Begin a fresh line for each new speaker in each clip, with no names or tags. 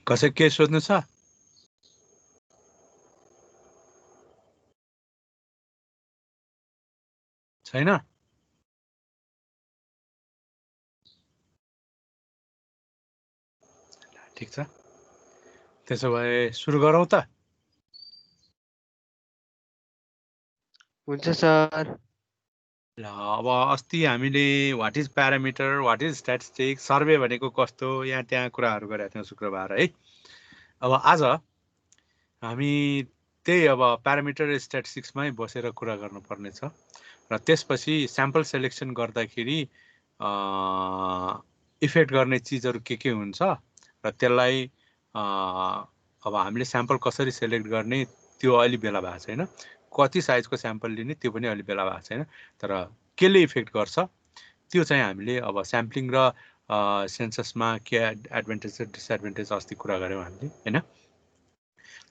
कसै के सोध्नु छ? छैन? ठिक छ, त्यसो भए सुरु गरौँ त।
हुन्छ सर।
ल अब अस्ति हामीले what is parameter, what is statistics, survey भनेको कस्तो, यहाँ त्यहाँ कुराहरू गरेका थियौँ शुक्रबार है। अब आज हामी त्यही अब प्यारामिटर स्ट्याटिस्टिक्समै बसेर कुरा गर्नुपर्ने छ र त्यसपछि स्याम्पल सेलेक्सन गर्दाखेरि इफेक्ट गर्ने चिजहरू के हुन्छ र त्यसलाई अब हामीले स्याम्पल कसरी सेलेक्ट गर्ने त्यो अलि बेला भएको छैन, कति साइजको स्याम्पल लिने त्यो पनि अलि बेला भएको छैन, तर केले इफेक्ट गर्छ त्यो चाहिँ हामीले अब स्याम्पलिङ र सेन्ससमा के एडभान्टेज र डिसएडभान्टेज अस्ति कुरा गऱ्यौँ हामीले हैन।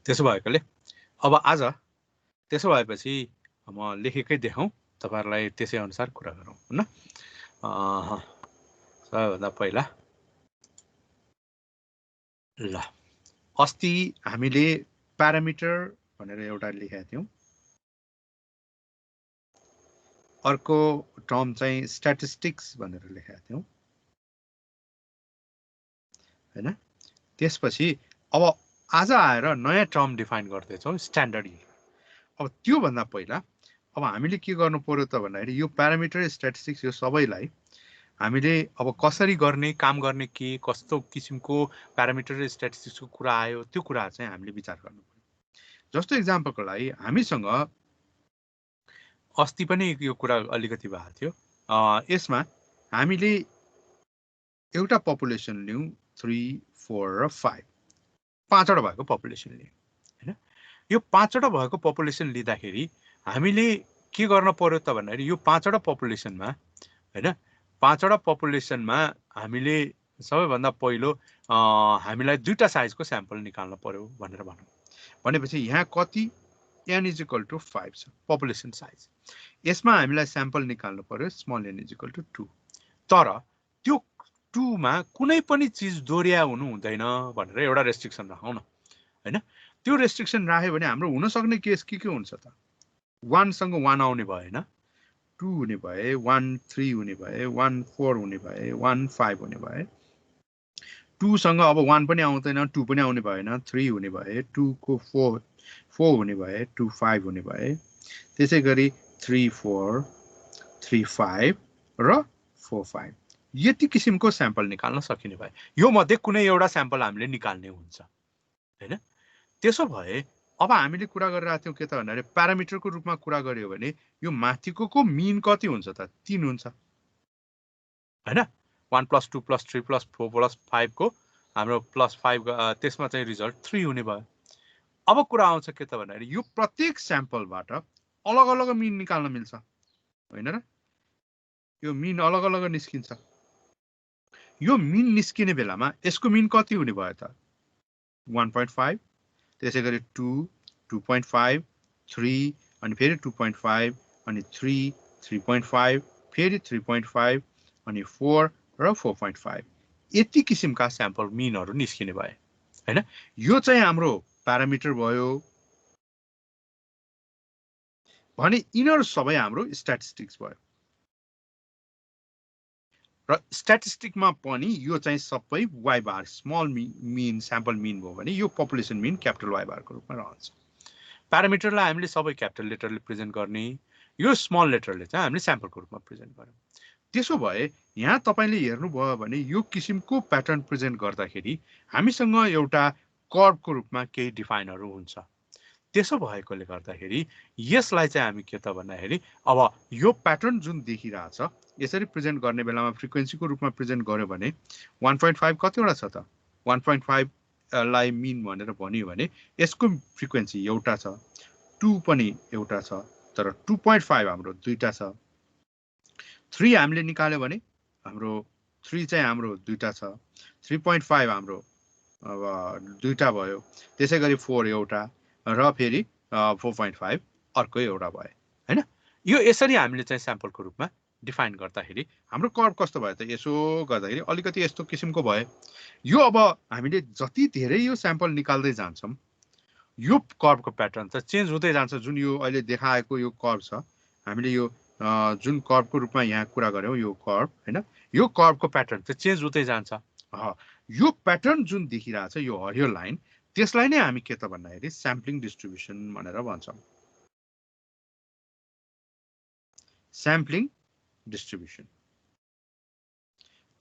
त्यसो भएकोले अब आज त्यसो भएपछि म लेखेकै देखाउँ, तपाईहरुलाई त्यसै अनुसार कुरा गरौँ हैन। सबैभन्दा पहिला ल अस्ति हामीले प्यारामिटर भनेर एउटा लेखेका थियौँ, अर्को टर्म चाहिँ स्ट्याटिस्टिक्स भनेर लेखेका थियौँ हैन। त्यसपछि अब आज आएर नयाँ टर्म डिफाइन गर्दैछौँ, स्ट्यान्डर्ड इरर। अब त्यो भन्दा पहिला अब हामीले के गर्नु पर्यो त भन्दाखेरि यो प्यारामिटर स्ट्याटिस्टिक्स यो सबैलाई हामीले अब कसरी गर्ने, काम गर्ने, के कस्तो किसिमको प्यारामिटर स्ट्याटिस्टिक्सको कुरा आयो त्यो कुरा चाहिँ हामीले विचार गर्नु पर्यो। जस्तो एक्जाम्पलको लागि हामीसँग अस्ति पनि यो कुरा अलिकति भएको थियो, यसमा हामीले एउटा पपुलेसन लियौँ 3, 4 र 5, पाँचवटा भएको पपुलेसन लियौँ हैन। यो पाँचवटा भएको पपुलेसन लिँदाखेरि हामीले के गर्न पर्यो त भन्दाखेरि यो पाँचवटा पपुलेसनमा हैन, पाँचवटा पपुलेसनमा हामीले सबैभन्दा पहिलो हामीलाई दुईटा साइजको स्याम्पल निकाल्नु पर्यो भनेर भनौँ। भनेपछि यहाँ कति n = 5 छ पपुलेसन साइज, यसमा हामीलाई स्याम्पल निकाल्नु पर्यो स्मल n = 2। तर त्यो 2 मा कुनै पनि चीज दोहोर्या हुनु हुँदैन भनेर एउटा रेस्ट्रिक्सन राखौँ न हैन। त्यो रेस्ट्रिक्सन राख्यो भने हाम्रो हुन सक्ने केस के हुन्छ त, 1 सँग 1 आउने भएन, 2 हुने भए, 1 3 हुने भए, 1 4 हुने भए, 1 5 हुने भए, 2 सँग अब 1 पनि आउँदैन, 2 पनि आउने भएन, 3 हुने भए, 2 को 4 हुने भए, 2 5 हुने भए, त्यसैगरी 3 4 3 5 र 4 5 यति किसिमको स्याम्पल निकाल्न सकिने भए यो मध्ये कुनै एउटा स्याम्पल हामीले निकाल्ने हुन्छ हैन। त्यसो भए अब हामीले कुरा गरिरहेका थियौँ के त भन्दाखेरि प्यारामिटरको रूपमा कुरा गर्यो भने यो माथिको मिन कति हुन्छ त, 3 हुन्छ हैन। 1 + 2 + 3 + 4 + 5 को हाम्रो +5 त्यसमा चाहिँ रिजल्ट 3 हुने भयो। अब कुरा आउँछ के त भन्दाखेरि यो प्रत्येक स्याम्पलबाट अलग अलग मिन निकाल्न मिल्छ हैन र, यो मिन अलग अलग निस्किन्छ। यो मिन निस्किने बेलामा यसको मिन कति हुने भयो त, 1.5, त्यसैगरी 2 2.5 3 अनि फेरि 2.5 अनि 3 3.5 फेरि 3.5 अनि 4 र 4.5 यति किसिमका स्याम्पल मिनहरू निस्किने भए हैन यो चाहिँ हाम्रो प्यारामिटर भयो भने यिनीहरू सबै हाम्रो स्ट्याटिस्टिक्स भयो र स्ट्याटिस्टिकमा पनि यो चाहिँ सबै y बार स्मल मिन स्याम्पल मिन भयो भने यो पपुलेसन मिन क्यापिटल y बारको रूपमा रहन्छ प्यारामिटरलाई हामीले सबै क्यापिटल लेटरले प्रेजेन्ट गर्ने यो स्मल लेटरले चाहिँ हामीले स्याम्पलको रूपमा प्रेजेन्ट गर्यौं त्यसो भए यहाँ तपाईले हेर्नुभयो भने यो किसिमको प्याटर्न प्रेजेन्ट गर्दाखेरि हामीसँग एउटा कर्वको रूपमा केही डिफाइनहरू हुन्छ त्यसो भएकोले गर्दाखेरि यसलाई चाहिँ हामी के त भन्दाखेरि अब यो प्याटर्न जुन देखिरहेछ यसरी प्रेजेन्ट गर्ने बेलामा फ्रिक्वेन्सीको रूपमा प्रेजेन्ट गर्यो भने 1.5 कतिवटा छ त 1.5 लाई मिन भनेर भनियो भने यसको फ्रिक्वेन्सी एउटा छ 2 पनि एउटा छ तर 2.5 हाम्रो दुईटा छ 3 हामीले निकाल्यो भने हाम्रो 3 चाहिँ हाम्रो दुईटा छ 3.5 हाम्रो अब दुईटा भयो त्यसैगरी 4 एउटा र फेरि 4.5 अर्को एउटा भयो हैन यो यसरी हामीले चाहिँ स्याम्पलको रूपमा डिफाइन गर्दाखेरि हाम्रो कर्व कस्तो भयो त यसो गर्दाखेरि अलिकति यस्तो किसिमको भयो यो अब हामीले जति धेरै यो स्याम्पल निकाल्दै जान्छौं यो कर्वको प्याटर्न त चेन्ज हुँदै जान्छ जुन यो अहिले देखाएको यो कर्व छ हामीले यो जुन कर्वको रूपमा यहाँ कुरा गर्यौं यो कर्व हैन यो कर्वको प्याटर्न त चेन्ज हुँदै जान्छ यो प्याटर्न जुन देखिरहेछ यो हरियो लाइन त्यसलाई नै हामी के त भन्दाखेरि स्याम्पलिङ डिस्ट्रिब्युसन भनेर भन्छौं स्याम्पलिङ डिस्ट्रिब्युसन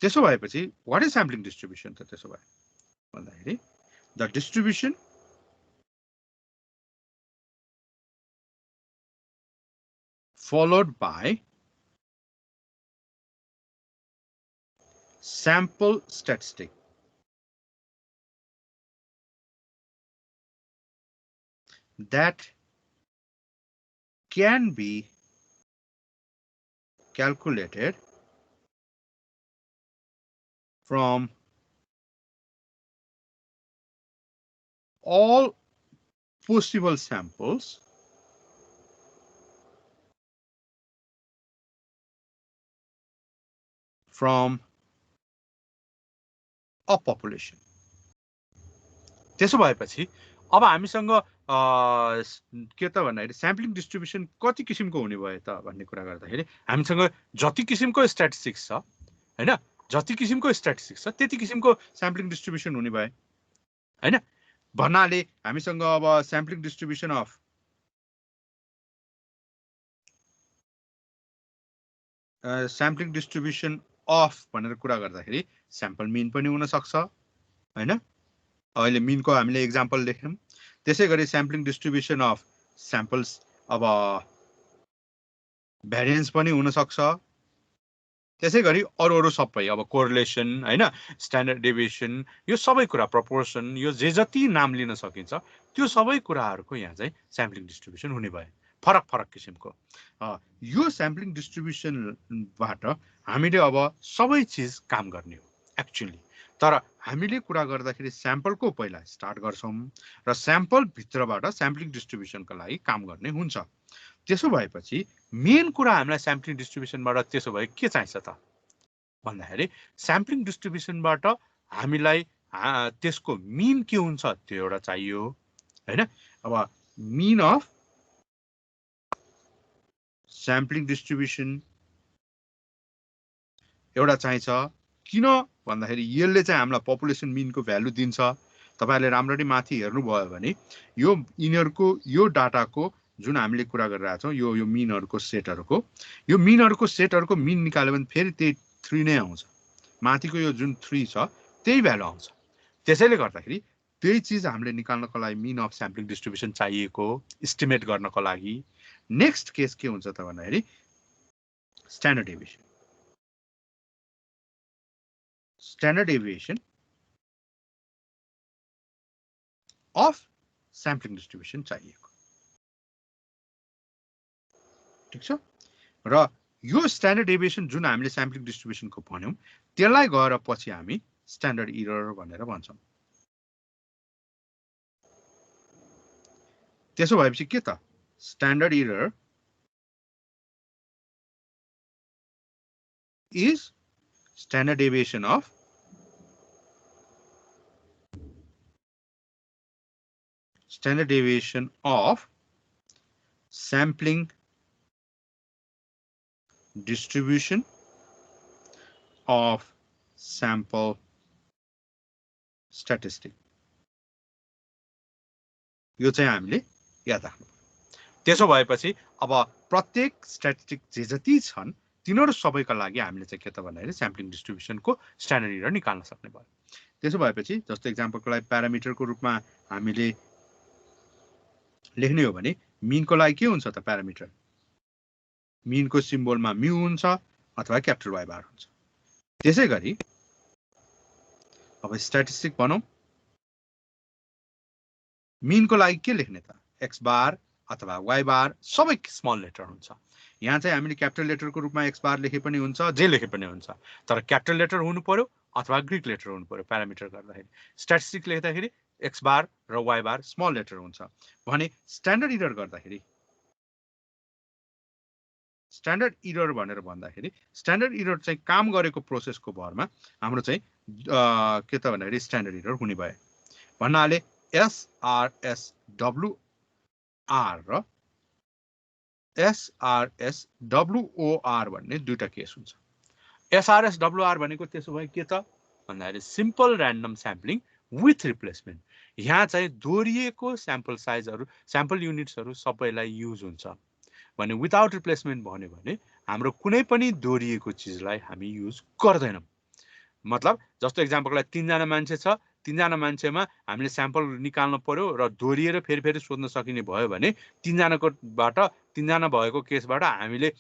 त्यसो भएपछि व्हाट इज स्याम्पलिङ डिस्ट्रिब्युसन त त्यसो भए भन्दाखेरि the distribution followed by sample statistic that can be calculated from all possible samples from a population. त्यसो भएपछि अब हामीसँग के त भन्दाखेरि स्याम्पलिङ डिस्ट्रिब्युसन कति किसिमको हुने भयो त भन्ने कुरा गर्दाखेरि हामीसँग जति किसिमको स्ट्याटिस्टिक्स छ हैन जति किसिमको स्ट्याटिस्टिक्स छ त्यति किसिमको स्याम्पलिङ डिस्ट्रिब्युसन हुने भयो हैन भन्नाले हामीसँग अब sampling distribution of sampling distribution of भनेर कुरा गर्दाखेरि स्याम्पल मिन पनि हुन सक्छ हैन अहिले मिनको हामीले एक्जाम्पल लेख्यौं त्यसैगरी स्याम्पलिङ डिस्ट्रिब्युसन अफ स्याम्पल्स अब भेरिएन्स पनि हुन सक्छ त्यसैगरी अरु सबै अब कोरिलेसन हैन स्ट्यान्डर्ड डेभिएसन यो सबै कुरा प्रोपोर्सन यो जे जति नाम लिन सकिन्छ त्यो सबै कुराहरुको यहाँ चाहिँ स्याम्पलिङ डिस्ट्रिब्युसन हुने भयो फरक फरक किसिमको यो स्याम्पलिङ डिस्ट्रिब्युसनबाट हामीले अब सबै चीज काम गर्ने हो एक्चुअली तर हामीले कुरा गर्दाखेरि स्याम्पलको पहिला स्टार्ट गर्छौं र स्याम्पल भित्रबाट स्याम्पलिङ डिस्ट्रिब्युसनको लागि काम गर्ने हुन्छ त्यसो भएपछि मेन कुरा हामीलाई स्याम्पलिङ डिस्ट्रिब्युसनबाट त्यसो भए के चाहिन्छ त भन्दाखेरि स्याम्पलिङ डिस्ट्रिब्युसनबाट हामीलाई त्यसको मिन के हुन्छ त्यो एउटा चाहियो हैन अब मिन अफ स्याम्पलिङ डिस्ट्रिब्युसन एउटा चाहिन्छ किन भन्दाखेरि यसले चाहिँ हामीलाई पपुलेसन मिनको भ्यालु दिन्छ तपाईहरुले राम्ररी माथि हेर्नुभयो भने यो यिनीहरुको यो डाटाको जुन हामीले कुरा गरिरहेछौं यो मिनहरुको सेटहरुको मिन निकाल्यो भने फेरि त्यही 3 नै आउँछ माथिको यो जुन 3 छ त्यही भ्यालु आउँछ त्यसैले गर्दाखेरि त्यही चीज हामीले निकाल्नको लागि मिन अफ स्याम्पलिङ डिस्ट्रिब्युसन चाहिएको एस्टिमेट गर्नको लागि नेक्स्ट केस के हुन्छ त भन्दाखेरि standard deviation of sampling distribution चाहिएको ठीक छ र यो स्ट्यान्डर्ड डेभिएसन जुन हामीले स्याम्पलिङ डिस्ट्रिब्युसनको भन्यौं त्यसलाई गएर पछि हामी स्ट्यान्डर्ड एरर भनेर भन्छौं त्यसो भएपछि के त standard error is standard deviation of sampling distribution of sample statistic. यो चाहिँ हामीले याद राख्नु पर्यो। त्यसो भएपछि अब प्रत्येक स्ट्याटिस्टिक जे जति छन् तिनीहरू सबैका लागि हामीले चाहिँ के त भन्दाखेरि स्याम्पलिङ डिस्ट्रिब्युसनको स्ट्यान्डर्ड एरर निकाल्न सक्ने भयो। त्यसो भएपछि जस्तो एक्जाम्पलको लागि प्यारामिटरको रूपमा हामीले लेख्ने हो भने मिनको लागि के हुन्छ त प्यारामिटर? मिनको सिम्बोलमा म्यु हुन्छ अथवा क्यापिटल वाइ बार हुन्छ। त्यसै गरी अब स्ट्याटिस्टिक भनौं, मिनको लागि के लेख्ने त? एक्स बार अथवा वाइ बार सबै स्मल लेटर हुन्छ। यहाँ चाहिँ हामीले क्यापिटल लेटरको रूपमा एक्स बार लेखे पनि हुन्छ, जे लेखे पनि हुन्छ, तर क्यापिटल लेटर हुनु पर्यो अथवा ग्रीक लेटर हुनु पर्यो प्यारामिटर गर्दाखेरि। स्ट्याटिस्टिक लेख्दाखेरि एक्स बार र वाइ बार स्मल लेटर हुन्छ भने स्ट्यान्डर्ड इरर गर्दाखेरि स्ट्यान्डर्ड इरर भनेर भन्दाखेरि स्ट्यान्डर्ड इरर चाहिँ काम गरेको प्रोसेसको भरमा हाम्रो चाहिँ के त भन्दाखेरि स्ट्यान्डर्ड इरर हुने भयो। भन्नाले SRSWR र SRSWOR भन्ने दुईटा केस हुन्छ। SRSWR भनेको त्यसो भए के त भन्दाखेरि simple random sampling with replacement. यहाँ चाहिँ दोहोरिएको स्याम्पल साइजहरू स्याम्पल युनिट्सहरू सबैलाई युज हुन्छ भने विदाउट रिप्लेसमेन्ट भन्यो भने हाम्रो कुनै पनि दोहोरिएको चिजलाई हामी युज गर्दैनौँ। मतलब जस्तो एक्जाम्पलको लागि 3 जना मान्छे छ, 3 जना मान्छेमा हामीले स्याम्पल निकाल्नु पर्यो र दोहोरिएर फेरि सोध्न सकिने भयो भने 3 जनाकोबाट 3 जना भएको केसबाट हामीले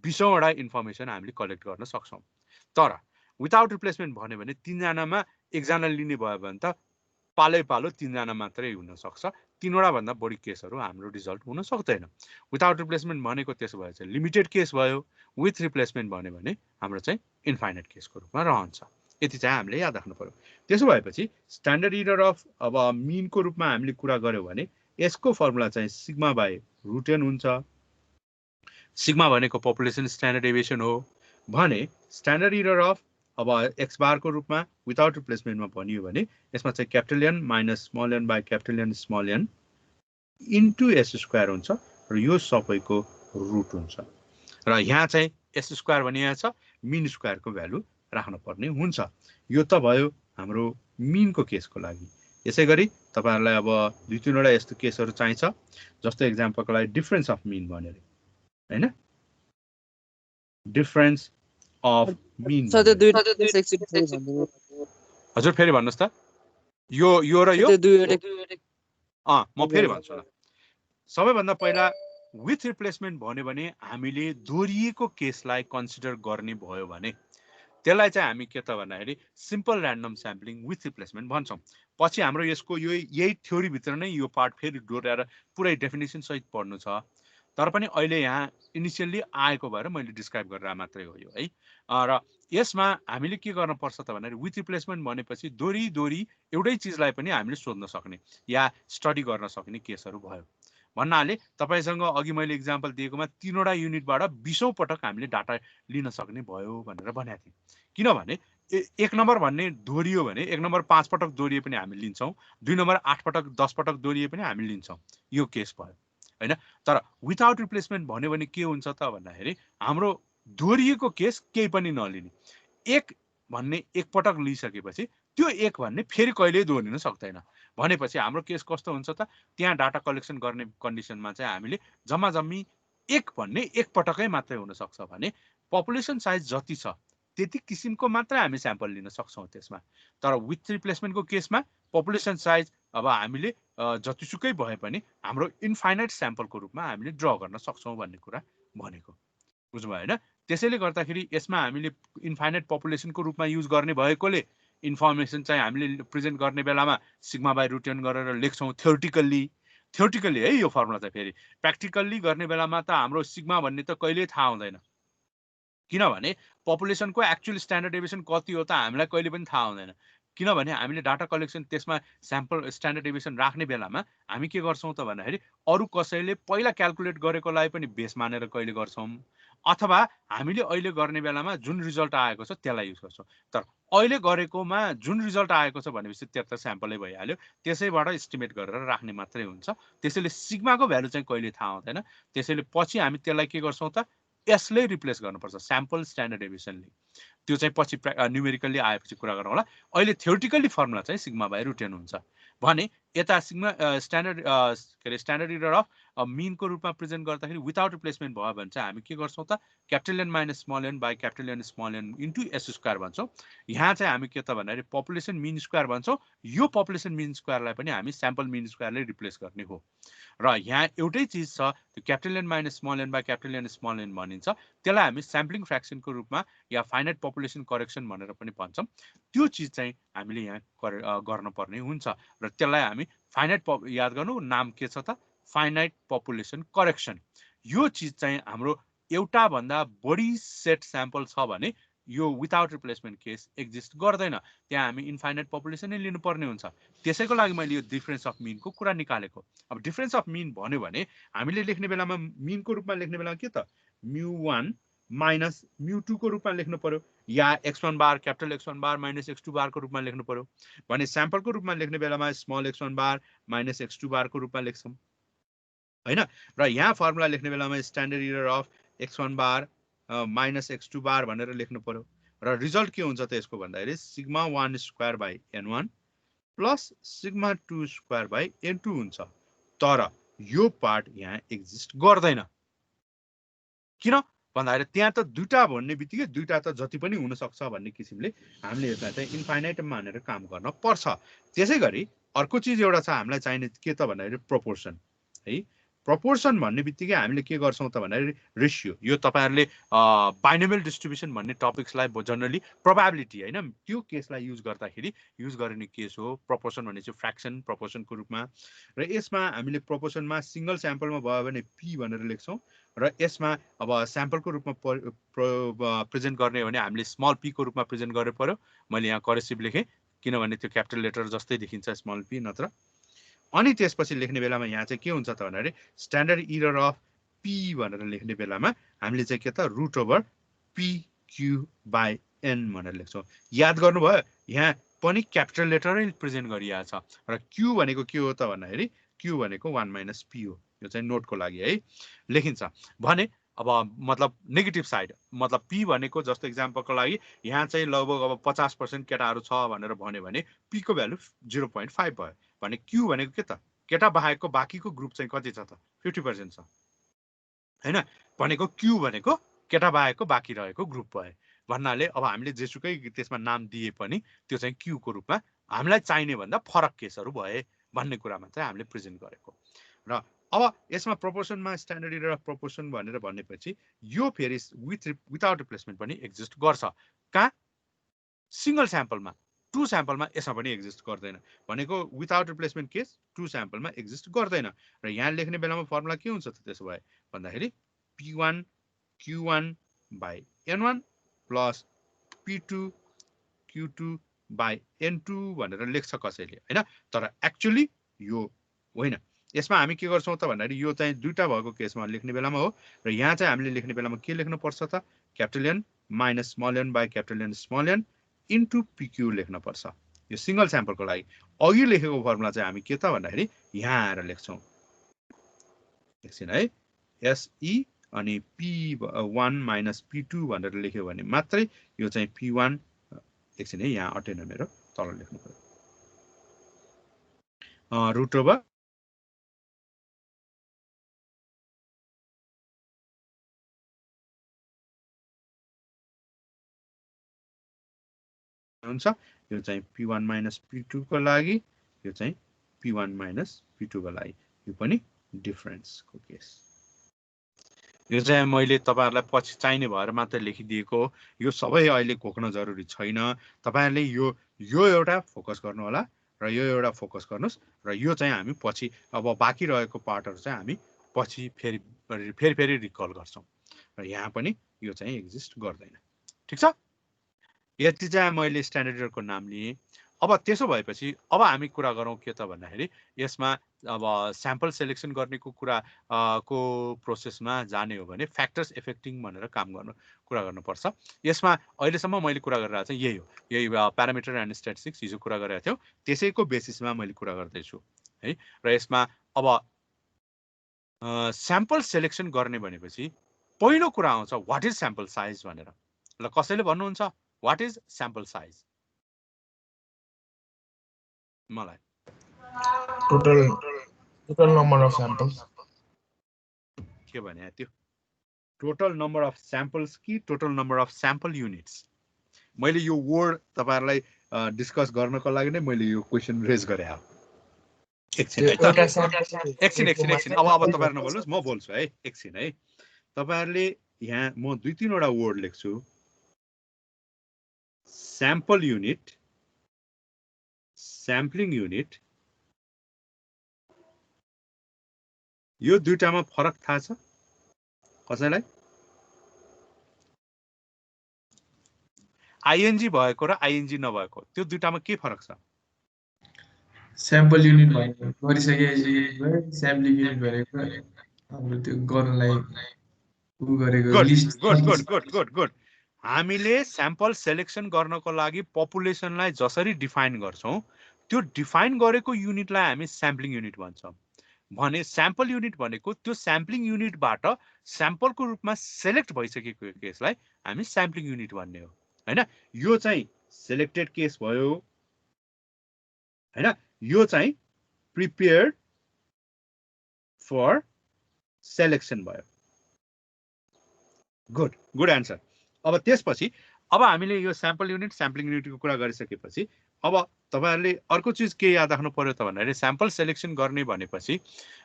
20 वटा इन्फर्मेसन हामीले कलेक्ट गर्न सक्छौँ। तर विदाउट रिप्लेसमेन्ट भन्यो भने 3 जनामा 1 जना लिने भयो भने त पालै पालो 3 जना मात्रै हुन सक्छ। 3 वटा भन्दा बढी केसहरू हाम्रो रिजल्ट हुन सक्दैन। विदाउट रिप्लेसमेन्ट भनेको त्यसो भए चाहिँ लिमिटेड केस भयो। विथ रिप्लेसमेन्ट भन्यो भने हाम्रो चाहिँ इन्फाइनाइट केसको रूपमा रहन्छ। यति चाहिँ हामीले याद राख्नु पर्यो। त्यसो भएपछि स्ट्यान्डर्ड इरर अफ अब मिनको रूपमा हामीले कुरा गर्यौं भने यसको फर्मुला चाहिँ सिग्मा बाइ रुट एन हुन्छ। सिग्मा भनेको पपुलेसन स्ट्यान्डर्ड डेभिएसन हो भने स्ट्यान्डर्ड इरर अफ अब एक्स बार को रूपमा विदाउट रिप्लेसमेन्टमा भनियो भने यसमा चाहिँ capital N minus small N by capital N small N into S square हुन्छ र यो सबैको रुट हुन्छ। र यहाँ चाहिँ एस स्क्वायर भने यहाँ छ मिन स्क्वायरको भ्यालु राख्न पर्ने हुन्छ। यो त भयो हाम्रो मिनको केसको लागि। यसै गरी तपाईहरुलाई अब 2-3 वटा यस्तो केसहरू चाहिन्छ जस्तो एक्जाम्पलको लागि डिफरेन्स अफ मिन भनेर हैन, डिफरेन्स अफ मिन हजुर फेरि भन्नुस् त यो र यो म फेरि भन्छु ल। सबैभन्दा पहिला विथ रिप्लेसमेन्ट भन्यो भने हामीले दोहोरिएको केसलाई कन्सिडर गर्ने भयो भने त्यसलाई चाहिँ हामी के त भन्दाखेरि simple random sampling with replacement भन्छौं। पछि हाम्रो यसको यही थ्योरी भित्र नै यो पार्ट फेरि दोहोर्याएर पुरै डेफिनेसन सहित पढ्नु छ। तर पनि अहिले यहाँ इनिशियली आएको भएर मैले डिस्क्राइब गरेर मात्रै हो यो है। र यसमा हामीले के गर्न पर्छ त भन्दाखेरि विथ रिप्लेसमेन्ट भनेपछि दोहोरी एउटै चिजलाई पनि हामीले सोध्न सक्ने या स्टडी गर्न सक्ने केसहरू भयो भन्नाले तपाईसँग अघि मैले एक्जाम्पल दिएकोमा 3 वटा युनिटबाट 20औं पटक हामीले डाटा लिन सक्ने भयो भनेर भनेको थिएँ। किनभने 1 नम्बर भन्ने दोहोरियो भने 1 नम्बर 5 पटक दोहोरिए पनि हामी लिन्छौं, 2 नम्बर 8 पटक 10 पटक दोहोरिए पनि हामी लिन्छौं। यो केस भयो हैन। तर विदाउट रिप्लेसमेन्ट भन्यो भने के हुन्छ त भन्दाखेरि हाम्रो दोहोरिएको केस केही पनि नलिने। 1 भन्ने 1 पटक लिइसकेपछि त्यो 1 भन्ने फेरि कहिल्यै दोहोरिन सक्दैन भनेपछि हाम्रो केस कस्तो हुन्छ त त्यहाँ डाटा कलेक्सन गर्ने कन्डिसनमा चाहिँ हामीले जम्मी 1 भन्ने 1 पटकै मात्रै हुन सक्छ भने पपुलेसन साइज जति छ त्यति किसिमको मात्रै हामी स्याम्पल लिन सक्छौं त्यसमा। तर विथ रिप्लेसमेन्टको केसमा पपुलेसन साइज अब हामीले जतिसुकै भए पनि हाम्रो इन्फाइनाइट स्याम्पलको रूपमा हामीले ड्र गर्न सक्छौं भन्ने कुरा भनेको बुझ्नुभयो हैन। त्यसैले गर्दाखेरि यसमा हामीले इन्फाइनाइट पपुलेसनको रूपमा युज गर्ने भएकोले इन्फर्मेसन चाहिँ हामीले प्रेजेन्ट गर्ने बेलामा सिग्मा बाइ रुट एन गरेर लेख्छौं थ्योरिटिकली है। यो फर्मुला चाहिँ फेरि प्र्याक्टिकल्ली गर्ने बेलामा त हाम्रो सिग्मा भन्ने त कहिल्यै थाहा हुँदैन किनभने पपुलेसनको एक्चुअल स्ट्यान्डर्ड डेभिएसन कति हो त हामीलाई कहिले पनि थाहा हुँदैन। किनभने हामीले डाटा कलेक्सन त्यसमा स्याम्पल स्ट्यान्डर्ड डेभिएसन राख्ने बेलामा हामी के गर्छौं त भन्दाखेरि अरु कसैले पहिला क्याल्कुलेट गरेकोलाई पनि बेस मानेर कहिले गर्छौं, अथवा हामीले अहिले गर्ने बेलामा जुन रिजल्ट आएको छ त्यसलाई युज गर्छौँ। तर अहिले गरेकोमा जुन रिजल्ट आएको छ भनेपछि त्यो त स्याम्पलै भइहाल्यो, त्यसैबाट एस्टिमेट गरेर राख्ने मात्रै हुन्छ। त्यसैले सिग्माको भ्यालु चाहिँ कहिले थाहा हुँदैन। त्यसैले पछि हामी त्यसलाई के गर्छौँ त, यसले रिप्लेस गर्नुपर्छ, स्याम्पल स्ट्यान्डर्ड डेभिएसनले। त्यो चाहिँ पछि न्युमेरिकल्ली आएपछि कुरा गरौँ होला। अहिले थ्योरिटिकल्ली फर्मुला चाहिँ सिग्मा बाई रुट एन हुन्छ भने यता सिग्मा स्ट्यान्डर्ड के अरे स्ट्यान्डर्ड इरर अफ मिनको रूपमा प्रेजेन्ट गर्दाखेरि विदाउट रिप्लेसमेन्ट भयो भने चाहिँ हामी के गर्छौँ त, capital N minus small N by capital N small N into S square भन्छौँ। यहाँ चाहिँ हामी के त भन्दाखेरि पपुलेसन मिन स्क्वायर भन्छौँ। यो पपुलेसन मिन स्क्वायरलाई पनि हामी स्याम्पल मिन स्क्वायरले रिप्लेस गर्ने हो। र यहाँ एउटै चिज छ, त्यो capital N minus small N by capital N small N भनिन्छ। त्यसलाई हामी स्याम्पलिङ फ्र्याक्सनको रूपमा या फाइनाइट पपुलेसन करेक्सन भनेर पनि भन्छौँ। त्यो चिज चाहिँ हामीले यहाँ गर्नुपर्ने हुन्छ र त्यसलाई हामी फाइनाइट याद गर्नु, नाम के छ त, फाइनाइट पपुलेसन करेक्सन। यो चिज चाहिँ हाम्रो एउटा भन्दा बढी सेट स्याम्पल छ भने यो विदाउट रिप्लेसमेन्ट केस एक्जिस्ट गर्दैन, त्यहाँ हामी इन्फाइनाइट पपुलेसनै लिनुपर्ने हुन्छ। त्यसैको लागि मैले यो डिफरेन्स अफ मिनको कुरा निकालेको। अब डिफरेन्स अफ मिन भन्यो भने हामीले लेख्ने बेलामा मिनको रूपमा लेख्ने बेलामा के त, μ1 माइनस μ2 को रूपमा लेख्नु पर्यो, या x1 बार क्यापिटल x1 बार माइनस x2 बार को रूपमा लेख्नु पर्यो। भने स्याम्पलको रूपमा लेख्ने बेलामा स्मल x1 बार माइनस x2 बार को रूपमा लेख्छौँ हैन। र यहाँ फर्मुला लेख्ने बेलामा standard error of x1 bar minus x2 बार भनेर लेख्नु पर्यो। र रिजल्ट के हुन्छ त यसको भन्दाखेरि sigma 1 square by n1 plus sigma 2 square by n2 हुन्छ। तर यो पार्ट यहाँ एक्जिस्ट गर्दैन। किन भन्दाखेरि त्यहाँ त दुईटा भन्ने बित्तिकै दुईटा त जति पनि हुन सक्छ भन्ने किसिमले हामीले यसलाई चाहिँ इन्फाइनाइट मानेर काम गर्न पर्छ। त्यसै गरी अर्को चिज एउटा छ हामीलाई चाहिने के त भन्दाखेरि प्रोपोर्सन है। प्रोपोर्सन भन्ने बित्तिकै हामीले के गर्छौँ त भन्दाखेरि रेसियो। यो तपाईहरुले बाइनोमियल डिस्ट्रिब्युसन भन्ने टपिक्सलाई जनरली प्रोबेबिलिटी हैन त्यो केसलाई युज गर्दाखेरि युज गरिने केस हो। प्रोपोर्सन भन्ने चाहिँ फ्र्याक्सन प्रोपोर्सनको रूपमा। र यसमा हामीले प्रोपोर्सनमा सिंगल स्याम्पलमा भयो भने p भनेर लेख्छौँ र यसमा अब स्याम्पलको रूपमा प्रेजेन्ट गर्ने हो भने हामीले स्मल p को रूपमा प्रेजेन्ट गर्नु पर्यो। मैले यहाँ करेक्टिभ लेखेँ किनभने त्यो क्यापिटल लेटर जस्तै देखिन्छ स्मल p नत्र। अनि त्यसपछि लेख्ने बेलामा यहाँ चाहिँ के हुन्छ त भन्दाखेरि स्ट्यान्डर्ड इरर अफ p भनेर लेख्ने बेलामा हामीले चाहिँ के त root over pq by n भनेर लेख्छौँ। याद गर्नुभयो यहाँ पनि क्यापिटल लेटरै प्रेजेन्ट गरिएको छ र q भनेको के हो त भन्दाखेरि q भनेको 1 माइनस p हो। यो चाहिँ नोटको लागि है लेखिन्छ भने अब मतलब नेगेटिभ साइड मतलब p भनेको जस्तो एक्जाम्पलको लागि यहाँ चाहिँ लगभग अब 50% केटाहरू छ भनेर भन्यो भने p को भ्यालु 0.5 भयो भने q भनेको के त केटा बाहेकको बाँकीको ग्रुप चाहिँ कति छ त 50% छ हैन। भनेको q भनेको केटा बाहेकको बाँकी रहेको ग्रुप भयो भन्नाले अब हामीले जेसुकै त्यसमा नाम दिए पनि त्यो चाहिँ q को रूपमा हामीलाई चाहिने भन्दा फरक केसहरू भए भन्ने कुरामा चाहिँ हामीले प्रेजेन्ट गरेको। र अब यसमा प्रोपोर्सनमा स्ट्यान्डर्ड इरर अफ प्रोपोर्सन भनेर भनेपछि यो फेरि विदाउट रिप्लेसमेन्ट पनि एक्जिस्ट गर्छ। कहाँ सिंगल स्याम्पलमा, टु स्याम्पलमा यसमा पनि एक्जिस्ट गर्दैन। भनेको विदाउट रिप्लेसमेन्ट केस टु स्याम्पलमा एक्जिस्ट गर्दैन। र यहाँ लेख्ने बेलामा फर्मुला के हुन्छ त त्यसो भए भन्दाखेरि p1 q1 by n1 plus p2 q2 by n2 भनेर लेख्छ कसैले हैन। तर एक्चुअली यो होइन। यसमा हामी के गर्छौँ त भन्दाखेरि यो चाहिँ दुईटा भएको केसमा लेख्ने बेलामा हो र यहाँ चाहिँ हामीले लेख्ने बेलामा के लेख्नु पर्छ त capital N minus small N by capital N small N into pq लेख्न पर्छ यो सिंगल स्याम्पलको लागि। अघि लेखेको फर्मुला चाहिँ हामी के त भन्दाखेरि यहाँ आएर लेख्छौँ एकछिन है se अनि p1 माइनस p2 भनेर लेख्यो भने मात्रै यो चाहिँ p1 एकछिन है यहाँ अटेन मेरो तल लेख्नु पर्यो रुट ओभर हुन्छ। यो चाहिँ p1 माइनस p2 को लागि यो चाहिँ p1 माइनस p2 को लागि यो पनि डिफरेन्सको केस। यो चाहिँ मैले तपाईहरुलाई पछि चाहिने भएर मात्र लेखिदिएको हो। यो सबै अहिले घोक्न जरुरी छैन। तपाईहरुले यो एउटा फोकस गर्नु होला र यो एउटा फोकस गर्नुस् र यो चाहिँ हामी पछि अब बाँकी रहेको पार्टहरु चाहिँ हामी पछि फेरि रिकल गर्छौं र यहाँ पनि यो चाहिँ एक्जिस्ट गर्दैन। ठीक छ। यति चाहिँ मैले स्ट्यान्डर्ड इररको नाम लिए। अब त्यसो भएपछि अब हामी कुरा गरौँ के त भन्दाखेरि यसमा अब स्याम्पल सेलेक्सन गर्नेको कुरा को प्रोसेसमा जाने हो भने फ्याक्टर्स इफेक्टिङ भनेर कुरा गर्नुपर्छ। यसमा अहिलेसम्म मैले कुरा गरिरहेको चाहिँ यही हो, यही प्यारामिटर एन्ड स्ट्याटिस्टिक्स हिजो कुरा गरेको थियौँ त्यसैको बेसिसमा मैले कुरा गर्दैछु है। र यसमा अब स्याम्पल सेलेक्सन गर्ने भनेपछि पहिलो कुरा आउँछ व्हाट इज स्याम्पल साइज भनेर। ल कसैले भन्नुहुन्छ व्हाट इज स्याम्पल साइज? मलाई
total number of samples.
के भने त्यो टोटल नम्बर अफ स्याम्पल्स कि total number of sample units? मैले यो वर्ड तपाईहरुलाई डिस्कस गर्नको लागि नै मैले यो क्वेशन रेज गरे हो। एकछिन है त, एकछिन अब तपाईहरु नबोल्नुस्, म बोल्छु है, एकछिन है। तपाईहरुले यहाँ म दुई तीनवटा वर्ड लेख्छु, स्याम्पल युनिट, स्याम्पलिङ युनिट, यो दुईटामा फरक थाहा छ कसैलाई? आईएनजी भएको र आईएनजी नभएको त्यो दुईटामा के फरक छ?
Sample unit भनेको गरिसकेपछि sampling unit भनेको हाम्रो त्यो गर्नलाई उ गरेको लिस्ट।
गुड। हामीले स्याम्पल सेलेक्सन गर्नको लागि पपुलेसनलाई जसरी डिफाइन गर्छौं त्यो डिफाइन गरेको युनिटलाई हामी स्याम्पलिङ युनिट भन्छौं भने स्याम्पल युनिट भनेको त्यो स्याम्पलिङ युनिटबाट स्याम्पलको रूपमा सेलेक्ट भइसकेको केसलाई हामी स्याम्पलिङ युनिट भन्ने हो हैन। यो चाहिँ सेलेक्टेड केस भयो हैन, यो चाहिँ प्रिपेयर्ड फर सेलेक्सन भयो। Good answer. अब त्यसपछि अब हामीले यो स्याम्पल युनिट स्याम्पलिङ युनिटको कुरा गरिसकेपछि अब तपाईहरुले अर्को चीज के याद राख्नु पर्यो त भन्दाखेरि स्याम्पल सेलेक्सन गर्ने भनेपछि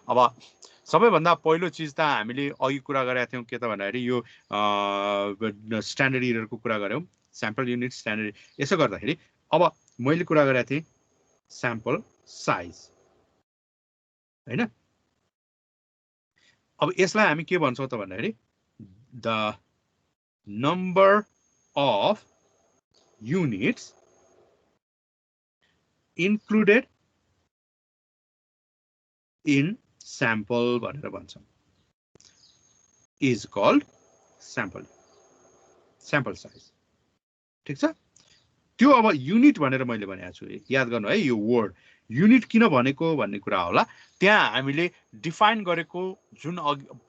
अब सबैभन्दा पहिलो चीज त हामीले अघि कुरा गरेका थियौं के त भन्दाखेरि यो स्ट्यान्डर्ड एररको कुरा गर्यौं, स्याम्पल युनिट स्ट्यान्डर्ड। यसो गर्दाखेरि अब मैले कुरा गरेका थिएँ स्याम्पल साइज हैन। अब यसलाई हामी के भन्छौं त भन्दाखेरि the number of units included in sample भनेर भन्छौं is called sample size। ठीक छ? त्यो अब युनिट भनेर मैले भनेको छु, याद गर्नु है। यो वर्ड युनिट किन भनेको भन्ने कुरा होला, त्यहाँ हामीले डिफाइन गरेको जुन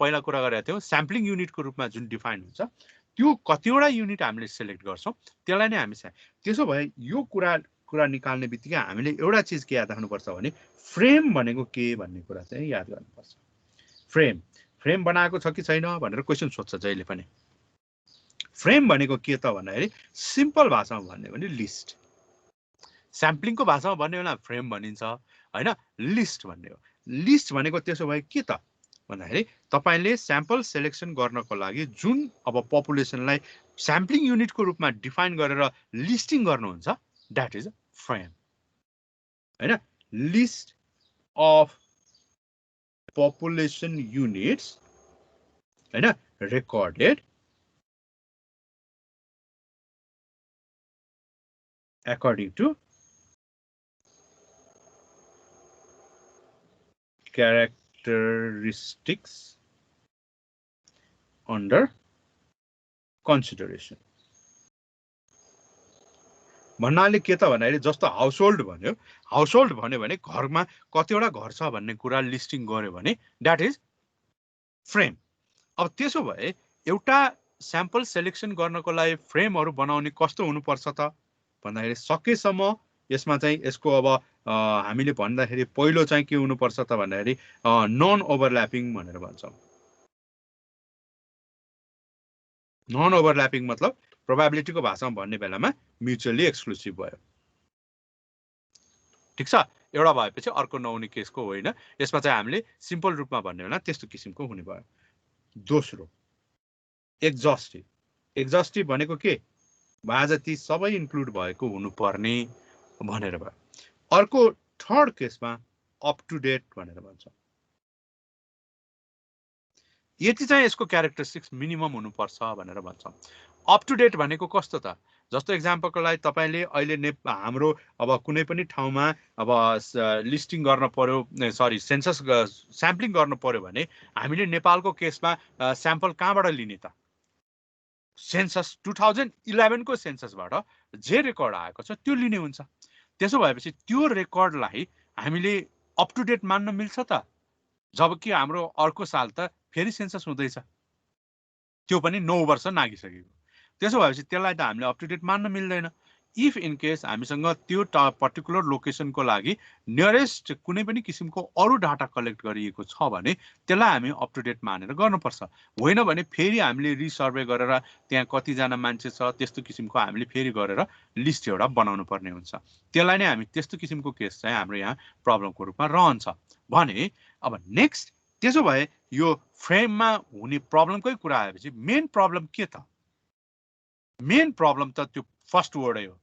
पहिला कुरा गरेका थियौं स्याम्पलिङ युनिटको रूपमा जुन डिफाइन हुन्छ त्यो कतिवटा युनिट हामीले सिलेक्ट गर्छौं त्यसलाई नै हामी त्यसो भए यो कुरा निकाल्ने बित्तिकै हामीले एउटा चीज के याद राख्नुपर्छ भने फ्रेम भनेको के भन्ने कुरा चाहिँ याद गर्नुपर्छ। फ्रेम बनाएको छ कि छैन भनेर क्वेशन सोध्छ जहिले पनि। फ्रेम भनेको के त भन्दाखेरि सिम्पल भाषामा भन्ने भने लिस्ट, स्याम्पलिङको भाषामा भन्ने बेला फ्रेम भनिन्छ हैन, लिस्ट भन्ने हो। लिस्ट भनेको त्यसो भए के त भन्दाखेरि तपाईले स्याम्पल सेलेक्सन गर्नको लागि जुन अब पपुलेसनलाई स्याम्पलिङ युनिटको रूपमा डिफाइन गरेर लिस्टिङ गर्नुहुन्छ दैट इज फ्रेम हैन। लिस्ट अफ पपुलेसन युनिट्स हैन recorded according to characteristics under consideration। भन्नाले के त भन्दाखेरि जस्तो हाउसहोल्ड भन्यो, हाउसहोल्ड भन्यो भने घरमा कतिवटा घर छ भन्ने कुरा लिस्टिङ गर्यो भने दैट इज फ्रेम। अब त्यसो भए एउटा स्याम्पल सेलेक्सन गर्नको लागि फ्रेमहरु बनाउने कस्तो हुनुपर्छ त भन्दाखेरि सकेसम्म यसमा चाहिँ यसको अब हामीले भन्दाखेरि पहिलो चाहिँ के हुनुपर्छ त भन्दाखेरि नन ओभरल्यापिङ भनेर भन्छौं। नन ओभरल्यापिङ मतलब प्रोबेबिलिटीको भाषामा भन्ने बेलामा म्युचुअली एक्सक्लुसिभ भयो। ठीक छ? एउटा भएपछि अर्को नहुने केसको होइन, यसमा चाहिँ हामीले सिम्पल रूपमा भन्ने बेला त्यस्तो किसिमको हुने भयो। दोस्रो एक्जस्टिभ भनेको के बाजती सबै इन्क्लुड भएको हुनुपर्ने भनेर भयो। अर्को थर्ड केसमा अप टु डेट भनेर भन्छ। यति चाहिँ यसको क्यारेक्टरिस्टिक्स मिनिमम हुनुपर्छ भनेर भन्छौँ। अप टु डेट भनेको कस्तो त? जस्तो एक्जाम्पलको लागि तपाईँले अहिले हाम्रो अब कुनै पनि ठाउँमा अब लिस्टिङ गर्न पर्यो, सरी सेन्सस स्याम्पलिङ गर्नु पर्यो भने हामीले नेपालको केसमा स्याम्पल कहाँबाट लिने त? सेन्सस 2011 को सेन्ससबाट जे रेकर्ड आएको छ त्यो लिने हुन्छ। त्यसो भएपछि त्यो रेकर्डलाई हामीले अप टु डेट मान्न मिल्छ त? जबकि हाम्रो अर्को साल त फेरि सेन्सस हुँदैछ, त्यो पनि 9 वर्ष नागिसकेको। त्यसो भएपछि त्यसलाई त हामीले अप टु डेट मान्न मिल्दैन। इफ इन केस हामीसँग त्यो पर्टिकुलर लोकेसनको लागि नियरेस्ट कुनै पनि किसिमको अरू डाटा कलेक्ट गरिएको छ भने त्यसलाई हामी अप टु डेट मानेर गर्नुपर्छ। होइन भने फेरि हामीले रिसर्वे गरेर त्यहाँ कतिजना मान्छे छ त्यस्तो किसिमको हामीले फेरि गरेर लिस्ट एउटा बनाउनु पर्ने हुन्छ। त्यसलाई नै हामी त्यस्तो किसिमको केस चाहिँ हाम्रो यहाँ प्रब्लमको रूपमा रहन्छ भने। अब नेक्स्ट, त्यसो भए यो फ्रेममा हुने प्रब्लमकै कुरा आएपछि मेन प्रब्लम के त? मेन प्रब्लम त त्यो फर्स्ट वर्डै हो,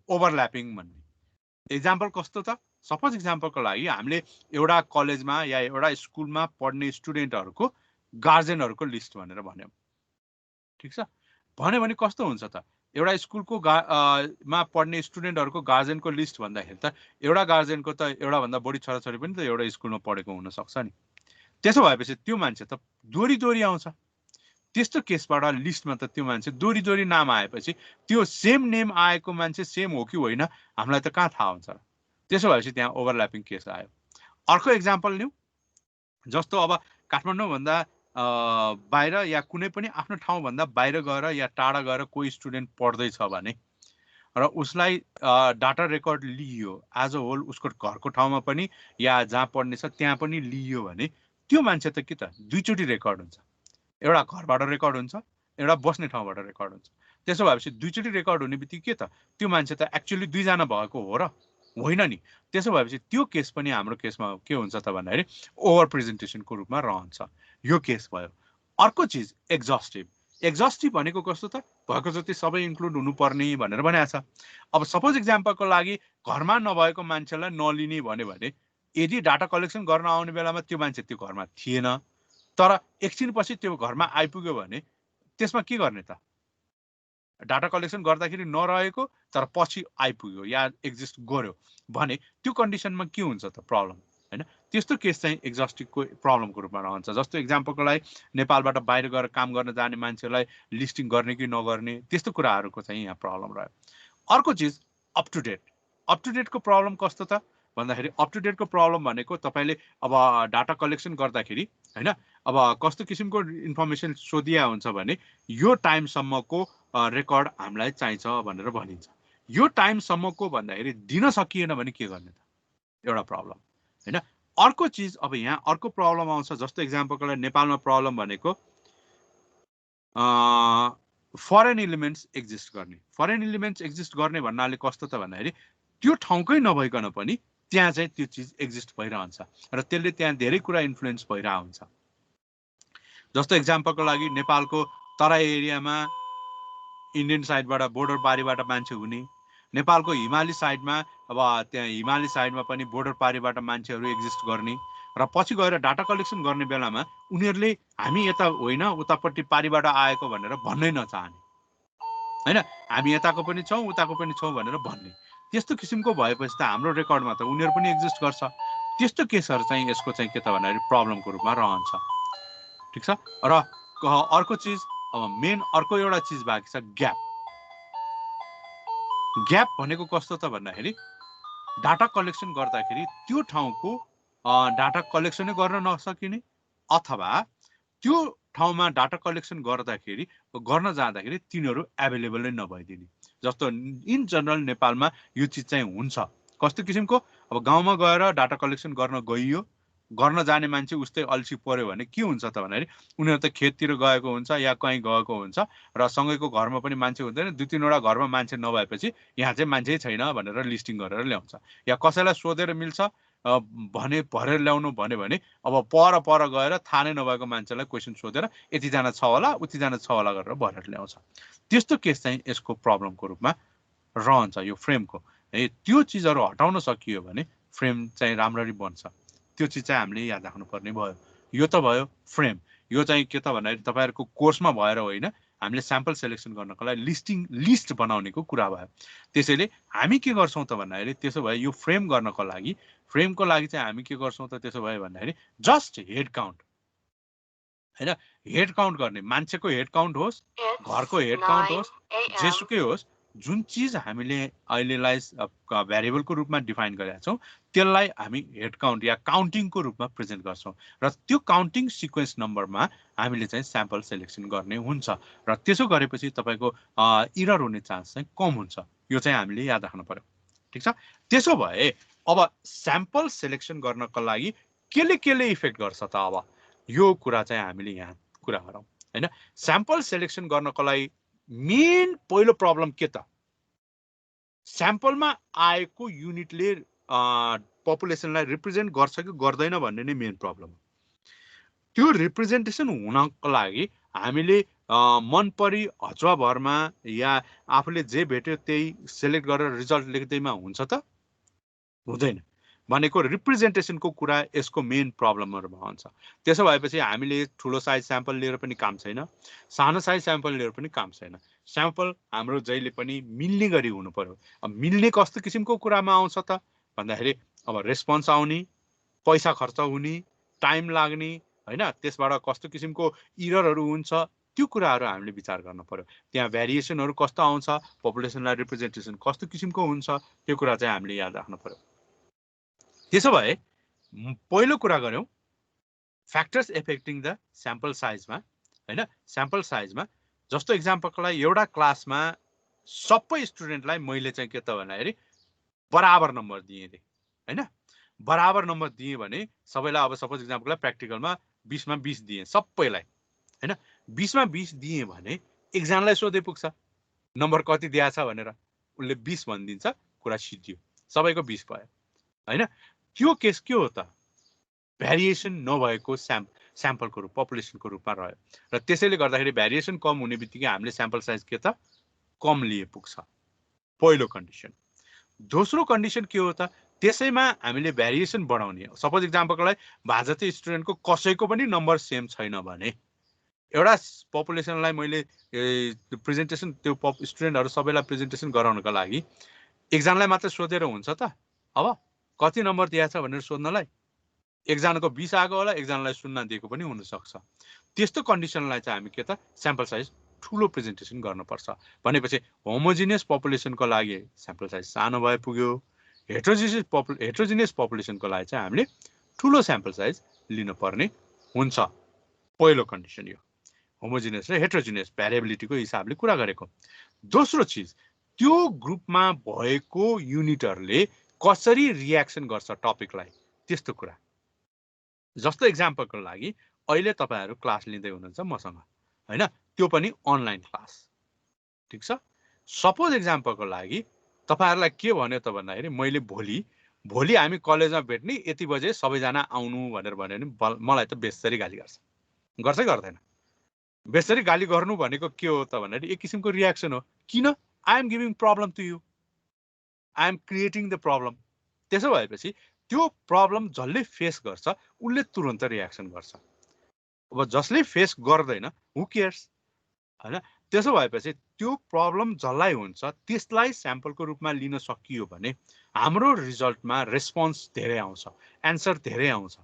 ओभरल्यापिङ भन्ने। एक्जाम्पल कस्तो त? सपोज एक्जाम्पलको लागि हामीले एउटा कलेजमा या एउटा स्कुलमा पढ्ने स्टुडेन्टहरूको गार्जेनहरूको लिस्ट भनेर भन्यौँ, ठिक छ? भन्यो भने कस्तो हुन्छ त? एउटा स्कुलको मा पढ्ने स्टुडेन्टहरूको गार्जेनको लिस्ट भन्दाखेरि त एउटा गार्जेनको त एउटाभन्दा बढी छोराछोरी पनि त एउटा स्कुलमा पढेको हुनसक्छ नि। त्यसो भएपछि त्यो मान्छे त दोहोरी दोहोरी आउँछ। त्यस्तो केसबाट लिस्टमा त त्यो मान्छे दोहोरी दोहोरी नाम आएपछि त्यो सेम नेम आएको मान्छे सेम हो कि होइन हामीलाई त कहाँ थाहा हुन्छ र? त्यसो भएपछि त्यहाँ ओभरल्यापिङ केस आयो। अर्को एक्जाम्पल लिउँ, जस्तो अब काठमाडौँभन्दा बाहिर या कुनै पनि आफ्नो ठाउँभन्दा बाहिर गएर या टाढा गएर कोही स्टुडेन्ट पढ्दैछ भने र उसलाई डाटा रेकर्ड लिइयो एज अ होल, उसको घरको ठाउँमा पनि या जहाँ पढ्ने छ त्यहाँ पनि लिइयो भने त्यो मान्छे त के त दुईचोटि रेकर्ड हुन्छ। एउटा घरबाट रेकर्ड हुन्छ, एउटा बस्ने ठाउँबाट रेकर्ड हुन्छ। त्यसो भएपछि दुईचोटि रेकर्ड हुने बित्तिकै के त त्यो मान्छे त एक्चुअली दुईजना भएको हो र होइन नि? त्यसो भएपछि त्यो केस पनि हाम्रो केसमा के हुन्छ त भन्दाखेरि ओभर प्रेजेन्टेसनको रूपमा रहन्छ। यो केस भयो। अर्को चिज एक्जस्टिभ। एक्जस्टिभ भनेको कस्तो त? भएको जति सबै इन्क्लुड हुनुपर्ने भनेर भनेको छ। अब सपोज एक्जाम्पलको लागि घरमा नभएको मान्छेलाई नलिने भन्यो भने यदि डाटा कलेक्सन गर्न आउने बेलामा त्यो मान्छे त्यो घरमा थिएन तर एकछिनपछि त्यो घरमा आइपुग्यो भने त्यसमा के गर्ने त? डाटा कलेक्सन गर्दाखेरि नरहेको तर पछि आइपुग्यो या एक्जिस्ट गर्यो भने त्यो कन्डिसनमा के हुन्छ त प्रब्लम, हैन? त्यस्तो केस चाहिँ एक्जस्टिभको प्रब्लमको रूपमा रहन्छ। जस्तो एक्जाम्पलको लागि नेपालबाट बाहिर गएर काम गर्न जाने मान्छेलाई लिस्टिङ गर्ने कि नगर्ने, त्यस्तो कुराहरूको चाहिँ यहाँ प्रब्लम रह्यो। अर्को चिज up to date. Up to डेटको प्रब्लम कस्तो त भन्दाखेरि अप टु डेटको प्रब्लम भनेको तपाईँले अब डाटा कलेक्सन गर्दाखेरि हैन, अब कस्तो किसिमको इन्फर्मेसन सोधिया हुन्छ भने यो टाइमसम्मको रेकर्ड हामीलाई चाहिन्छ भनेर भनिन्छ। यो टाइमसम्मको भन्दाखेरि दिन सकिएन भने के गर्ने त? एउटा प्रब्लम, हैन? अर्को चिज अब यहाँ अर्को प्रब्लम आउँछ। जस्तो एक्जाम्पलको लागि नेपालमा प्रब्लम भनेको फरेन एलिमेन्ट्स एक्जिस्ट गर्ने। फरेन एलिमेन्ट्स एक्जिस्ट गर्ने भन्नाले कस्तो त भन्दाखेरि त्यो ठाउँकै नभइकन पनि त्यहाँ चाहिँ त्यो चिज एक्जिस्ट भइरहन्छ र त्यसले त्यहाँ धेरै कुरा इन्फ्लुएन्स भइरहेको हुन्छ। जस्तो एक्जाम्पलको लागि नेपालको तराई एरियामा इन्डियन साइडबाट बोर्डर पारीबाट मान्छे हुने, नेपालको हिमाली साइडमा अब त्यहाँ हिमाली साइडमा पनि बोर्डर पारीबाट मान्छेहरू एक्जिस्ट गर्ने र पछि गएर डाटा कलेक्सन गर्ने बेलामा उनीहरूले हामी यता होइन उतापट्टि पारीबाट आएको भनेर भन्नै नचाहने, हैन? हामी यताको पनि छौँ उताको पनि छौँ भनेर भन्ने। त्यस्तो किसिमको भएपछि त हाम्रो रेकर्डमा त उनीहरू पनि एक्जिस्ट गर्छ। त्यस्तो केसहरू चाहिँ यसको चाहिँ के त भन्दाखेरि प्रब्लमको रूपमा रहन्छ, ठिक छ? र अर्को चिज अब मेन अर्को एउटा चिज बाँकी छ, ग्याप। ग्याप भनेको कस्तो त भन्दाखेरि डाटा कलेक्सन गर्दाखेरि त्यो ठाउँको डाटा कलेक्सनै गर्न नसकिने अथवा त्यो ठाउँमा डाटा कलेक्सन गर्दाखेरि गर्न जाँदाखेरि तिनीहरू एभाइलेबलै नभइदिने। जस्तो इन जनरल नेपालमा यो चिज चाहिँ हुन्छ। कस्तो किसिमको? अब गाउँमा गएर डाटा कलेक्सन गर्न गइयो, गर्न जाने मान्छे उस्तै अल्छी पर्यो भने के हुन्छ त भन्दाखेरि उनीहरू त खेततिर गएको हुन्छ या कहीँ गएको हुन्छ र सँगैको घरमा पनि मान्छे हुँदैन। दुई तीनवटा घरमा मान्छे नभएपछि यहाँ चाहिँ मान्छे छैन भनेर लिस्टिङ गरेर ल्याउँछ। या कसैलाई सोधेर मिल्छ भने भरेर ल्याउनु भन्यो भने अब पर गएर थाहा नै नभएको मान्छेलाई क्वेसन सोधेर यतिजना छ होला उतिजना छ होला गरेर भरेर ल्याउँछ। त्यस्तो केस चाहिँ यसको प्रब्लमको रूपमा रहन्छ यो फ्रेमको। है त्यो चिजहरू हटाउन सकियो भने फ्रेम चाहिँ राम्ररी बन्छ। त्यो चिज चाहिँ हामीले याद राख्नुपर्ने भयो। यो त भयो फ्रेम। यो चाहिँ के त भन्दाखेरि तपाईहरुको कोर्समा भएर होइन हामीले स्याम्पल सेलेक्सन गर्नको लागि लिस्ट बनाउनेको कुरा भयो त्यसैले हामी के गर्छौं त भन्दाखेरि त्यसो भए यो फ्रेमको लागि चाहिँ हामी के गर्छौं त त्यसो भए भन्दाखेरि जस्ट हेड काउन्ट हैन हेड काउन्ट गर्ने मान्छेको हेड काउन्ट होस् घरको हेड काउन्ट होस् जेसुकै होस् जुन चीज हामीले अहिलेलाई भेरिएबलको रूपमा डिफाइन गरेका छौं त्यसलाई हामी हेड काउन्ट या काउन्टिङको रूपमा प्रेजेन्ट गर्छौं र त्यो काउन्टिङ सिक्वेन्स नम्बरमा हामीले चाहिँ स्याम्पल सेलेक्सन गर्ने हुन्छ र त्यसो गरेपछि तपाईको एरर हुने चान्स चाहिँ कम हुन्छ यो चाहिँ हामीले याद राख्नु पर्यो ठीक छ त्यसो भए अब स्याम्पल सेलेक्सन गर्नको लागि केले इफेक्ट गर्छ त अब यो कुरा चाहिँ हामीले यहाँ कुरा गरौँ हैन स्याम्पल सेलेक्सन गर्नको लागि मेन पहिलो प्रब्लम के त स्याम्पलमा आएको युनिटले पपुलेसनलाई रिप्रेजेन्ट गर्छ कि गर्दैन भन्ने नै मेन प्रब्लम हो त्यो रिप्रेजेन्टेसन हुनको लागि हामीले मन परी हचवा भरमा या आफूले जे भेट्यो त्यही सिलेक्ट गरेर रिजल्ट लेख्दैमा हुन्छ त हुँदैन भनेको रिप्रेजेन्टेसनको कुरा यसको मेन प्रब्लमहरुमा हुन्छ त्यसो भएपछि हामीले ठूलो साइज स्याम्पल लिएर पनि काम छैन सानो साइज स्याम्पल लिएर पनि काम छैन स्याम्पल हाम्रो जहिले पनि मिल्ने गरी हुनु पर्यो अब मिल्ने कस्तो किसिमको कुरामा आउँछ त भन्दाखेरि अब रेस्पोन्स आउने पैसा खर्च हुने टाइम लाग्ने हैन त्यसबाट कस्तो किसिमको एररहरु हुन्छ त्यो कुराहरु हामीले विचार गर्न पर्यो त्यहाँ भेरिएसनहरु कस्तो आउँछ पपुलेसनलाई रिप्रेजेन्टेसन कस्तो किसिमको हुन्छ त्यो कुरा चाहिँ हामीले याद राख्नु पर्यो त्यसो भए पहिलो कुरा गर्यौं फ्याक्टर्स एफेक्टिङ द स्याम्पल साइजमा हैन स्याम्पल साइजमा जस्तो एक्जाम्पलको लागि एउटा क्लासमा सबै स्टुडेन्टलाई मैले चाहिँ के त भन्दाखेरि बराबर नम्बर दिए हैन बराबर नम्बर दिए भने सबैलाई अब सपोज एक्जाम्पललाई प्र्याक्टिकलमा 20 मा 20 दिए सबैलाई हैन 20 मा 20 दिए भने एकजनालाई सोधे पुग्छ नम्बर कति दिएछ भनेर उले 20 भनिदिन्छ कुरा सिद्धियो सबैको 20 भयो हैन त्यो केस के हो त भेरिएसन नभएको स्याम्पलको रूप पपुलेसनको रूपमा रह्यो र त्यसैले गर्दाखेरि भेरिएसन कम हुने बित्तिकै हामीले स्याम्पल साइज के त कम लिए पुग्छ पहिलो कन्डिसन दोस्रो कन्डिसन के हो त त्यसैमा हामीले भेरिएसन बढाउने सपोज एक्जाम्पलको लागि भाजते स्टुडेन्टको कसैको पनि नम्बर सेम छैन भने एउटा पपुलेसनलाई मैले प्रेजेन्टेसन त्यो स्टुडेन्टहरु सबैलाई प्रेजेन्टेसन गराउनको लागि एकजनालाई मात्र सोधेर हुन्छ त अब कति नम्बर दिएछ भनेर सोध्नलाई एकजनाको 20 आएको होला एकजनालाई 0 दिएको पनि हुन सक्छ त्यस्तो कन्डिसनलाई चाहिँ हामी के त स्याम्पल साइज ठूलो प्रेजेन्टेसन गर्नुपर्छ भनेपछि होमोजिनियस पपुलेसनको लागि स्याम्पल साइज सानो भए पुग्यो हेट्रोजिनियस पपुलेसनको लागि चाहिँ हामीले ठूलो स्याम्पल साइज लिन पर्ने हुन्छ पहिलो कन्डिसन यो होमोजिनियस र हेट्रोजिनियस भेरिएबिलिटीको हिसाबले कुरा गरेको दोस्रो चीज त्यो ग्रुपमा भएको युनिटहरुले कसरी रियाक्सन गर्छ टपिकलाई त्यस्तो कुरा जस्तो एक्जाम्पलको लागि अहिले तपाईहरु क्लास लिँदै हुनुहुन्छ मसँग हैन त्यो पनि अनलाइन क्लास ठीक छ सपोज एक्जाम्पलको लागि तपाईहरुलाई के भन्यो त भन्दाखेरि मैले भोलि हामी कलेजमा भेट्ने यति बजे सबैजना आउनु भनेर भन्यो भने मलाई त बेसरी गाली गर्छ गर्दैन बेसरी गाली गर्नु भनेको के हो त भन्दाखेरि एक किसिमको रियाक्सन हो किन I am giving problem to you I am creating the problem त्यसो भएपछि त्यो प्रब्लम जसले फेस गर्छ उले तुरुन्त रियाक्सन गर्छ अब जसले फेस गर्दैन हु केयर्स हैन त्यसो भएपछि त्यो प्रब्लम जसलाई हुन्छ त्यसलाई स्याम्पलको रूपमा लिन सकियो भने हाम्रो रिजल्टमा रेस्पोन्स धेरै आउँछ एन्सर धेरै आउँछ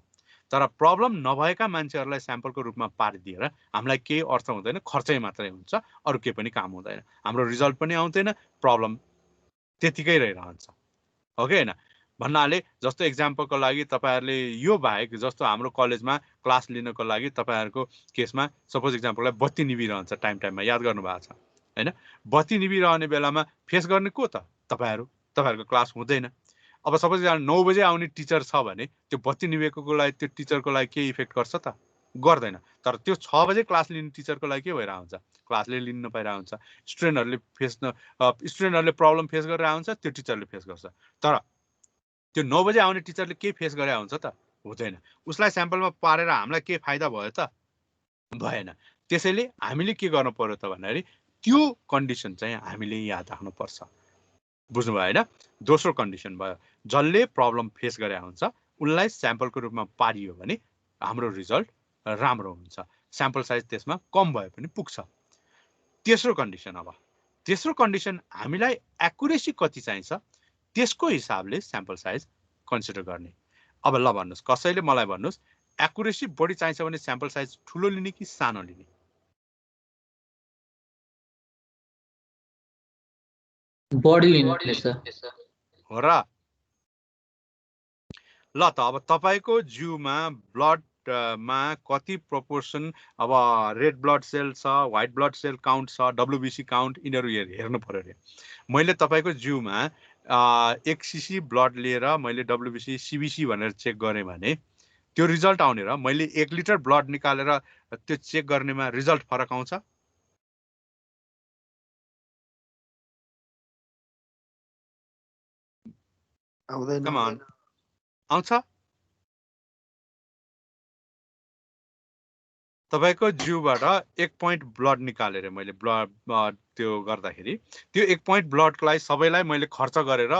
तर प्रब्लम नभएका मान्छेहरुलाई स्याम्पलको रूपमा पारिदिएर हामीलाई केही अर्थ हुँदैन खर्चै मात्रै हुन्छ अरु के पनि काम हुँदैन हाम्रो रिजल्ट पनि आउँदैन प्रब्लम त्यतिकै रहिरहन्छ हो के हैन भन्नाले जस्तो एक्जाम्पलको लागि तपाईहरुले यो बाहेक जस्तो हाम्रो कलेजमा क्लास लिनको लागि तपाईहरुको केसमा सपोज एक्जाम्पललाई बत्ती निभिरहन्छ टाइममा याद गर्नु भएको छ हैन बत्ती निभिरहने बेलामा फेस गर्ने को त तपाईहरुको क्लास हुँदैन अब सपोज 9 बजे आउने टिचर छ भने त्यो बत्ती निभेकोको लागि त्यो टिचरको लागि के इफेक्ट गर्छ त गर्दैन तर त्यो 6 बजे क्लास लिने टिचरको लागि के भइरा हुन्छ क्लासले लिन नपाइरा हुन्छ स्टुडेन्टहरुले प्रब्लम फेस गरेर आउँछ त्यो टिचरले फेस गर्छ तर त्यो 9 बजे आउने टिचरले के फेस गरे हुन्छ त हुँदैन उसलाई स्याम्पलमा पारेर हामीलाई के फाइदा भयो त भएन त्यसैले हामीले के गर्नु पर्यो त भन्दाखेरि त्यो कन्डिसन चाहिँ हामीले याद राख्नु पर्छ बुझ्नु भयो हैन दोस्रो कन्डिसन भयो जसले प्रब्लम फेस गरे हुन्छ उनलाई स्याम्पलको रूपमा पारियो भने हाम्रो रिजल्ट राम्रो हुन्छ स्याम्पल साइज त्यसमा कम भए पनि पुग्छ। तेस्रो कन्डिसन, अब तेस्रो कन्डिसन हामीलाई एक्युरेसी कति चाहिन्छ त्यसको हिसाबले स्याम्पल साइज कन्सिडर गर्ने। अब ल भन्नुहोस्, कसैले मलाई भन्नुहोस् एक्युरेसी बढी चाहिन्छ भने स्याम्पल साइज ठुलो लिने कि सानो लिने?
बढी लिने सर।
हो र? ल त अब तपाईको जिउमा ब्लडमा कति प्रोपोर्सन अब रेड ब्लड सेल छ, व्हाइट ब्लड सेल काउन्ट छ, डब्ल्युबिसी काउन्ट, यिनीहरू हेर्नु पर्यो अरे। मैले तपाईको जिउमा 1 सीसी ब्लड लिएर मैले डब्ल्युबिसी सीबीसी भनेर चेक गरेँ भने त्यो रिजल्ट आउने र मैले 1 लिटर ब्लड निकालेर त्यो चेक गर्नेमा रिजल्ट फरक आउँछ?
आउँदैन।
कम अन, आउँछ? तपाईको जिउबाट 1 पोइन्ट ब्लड निकालेर मैले ब्लड त्यो गर्दाखेरि त्यो 1 पोइन्ट ब्लडलाई सबैलाई मैले खर्च गरेर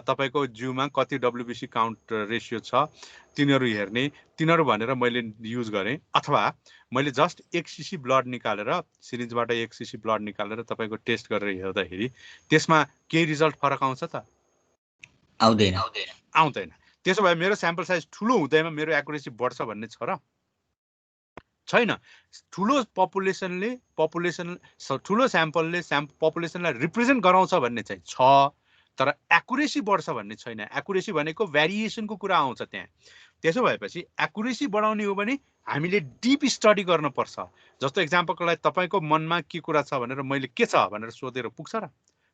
तपाईको जिउमा कति डब्ल्युबिसी काउन्ट रेशियो छ तिनीहरू हेर्ने, तिनीहरू भनेर मैले युज गरेँ। अथवा मैले जस्ट 1 सीसी ब्लड निकालेर सिरिजबाट 1 सीसी ब्लड निकालेर तपाईको टेस्ट गरेर हेर्दाखेरि त्यसमा केही रिजल्ट फरक आउँछ त?
आउँदैन।
आउँदैन। त्यसो भए मेरो स्याम्पल साइज ठुलो हुँदैमा मेरो एक्युरेसी बढ्छ भन्ने छ र? छैन। ठुलो पपुलेसनले ठुलो स्याम्पलले पपुलेसनलाई रिप्रेजेन्ट गराउँछ भन्ने चाहिँ छ, तर एक्युरेसी बढ्छ भन्ने छैन। एक्युरेसी भनेको भेरिएसनको कुरा आउँछ त्यहाँ। त्यसो भएपछि एक्युरेसी बढाउने हो भने हामीले डिप स्टडी गर्नुपर्छ। जस्तो एक्जाम्पलको लागि तपाईको मनमा के कुरा छ भनेर मैले के छ भनेर सोधेर पुग्छ र?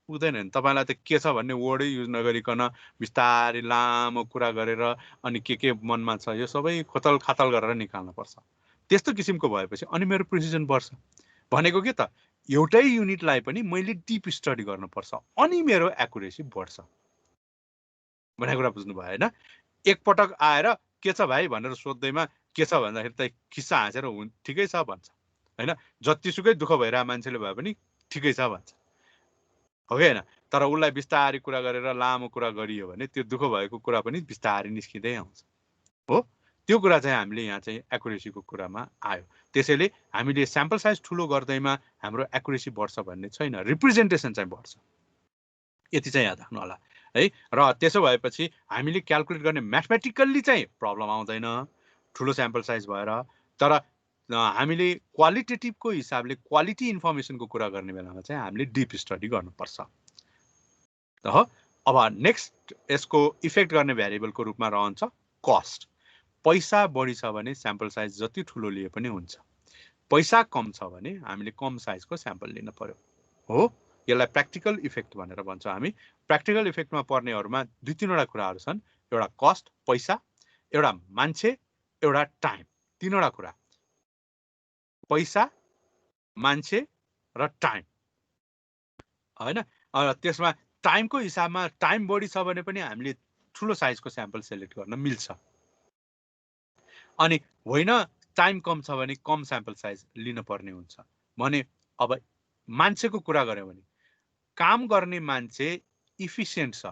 पुग्दैन नि। तपाईलाई त के छ भन्ने वर्डै युज नगरिकन बिस्तारै लामो कुरा गरेर अनि के मनमा छ यो सबै खोतल खातल गरेर निकाल्नुपर्छ। त्यस्तो किसिमको भएपछि अनि मेरो प्रिसिजन बढ्छ। भनेको के त एउटै युनिटलाई पनि मैले डिप स्टडी गर्नुपर्छ अनि मेरो एक्युरेसी बढ्छ भन्ने कुरा बुझ्नु भयो हैन? एकपटक आएर के छ भाइ भनेर सोध्दैमा के छ भन्दाखेरि त खिस्सा हाँसेर ठिकै छ भन्छ हैन? जतिसुकै दुःख भइरहेको मान्छेले भए पनि ठिकै छ भन्छ, हो कि हैन? तर उसलाई बिस्तारै कुरा गरेर लामो कुरा गरियो भने त्यो दुःख भएको कुरा पनि बिस्तारै निस्किँदै आउँछ, हो? त्यो कुरा चाहिँ हामीले यहाँ चाहिँ एक्युरेसीको कुरामा आयो। त्यसैले हामीले स्याम्पल साइज ठुलो गर्दैमा हाम्रो एक्युरेसी बढ्छ भन्ने छैन, रिप्रेजेन्टेसन चाहिँ बढ्छ। यति चाहिँ याद राख्नु होला है। र त्यसो भएपछि हामीले क्याल्कुलेट गर्ने म्याथमेटिकल्ली चाहिँ प्रब्लम आउँदैन ठुलो स्याम्पल साइज भएर। तर हामीले क्वालिटेटिभको हिसाबले क्वालिटी इन्फर्मेसनको कुरा गर्ने बेलामा चाहिँ हामीले डिप स्टडी गर्नुपर्छ। हो, अब नेक्स्ट यसको इफेक्ट गर्ने भ्यारिएबलको रूपमा रहन्छ कस्ट। पैसा बढी छ भने स्याम्पल साइज जति ठुलो लिए पनि हुन्छ। पैसा कम छ भने हामीले कम साइजको स्याम्पल लिन पर्यो, हो? यसलाई प्र्याक्टिकल इफेक्ट भनेर भन्छ हामी। प्र्याक्टिकल इफेक्टमा पर्नेहरूमा 2-3वटा कुराहरू छन्। एउटा कस्ट पैसा, एउटा मान्छे, एउटा टाइम। 3वटा कुरा, पैसा, मान्छे र टाइम, हैन? त्यसमा टाइमको हिसाबमा टाइम बढी छ भने पनि हामीले ठुलो साइजको स्याम्पल सेलेक्ट गर्न मिल्छ। अनि होइन टाइम कम छ भने कम स्याम्पल साइज लिन पर्ने हुन्छ भने अब मान्छेको कुरा गर्यो भने काम गर्ने मान्छे इफिसियन्ट छ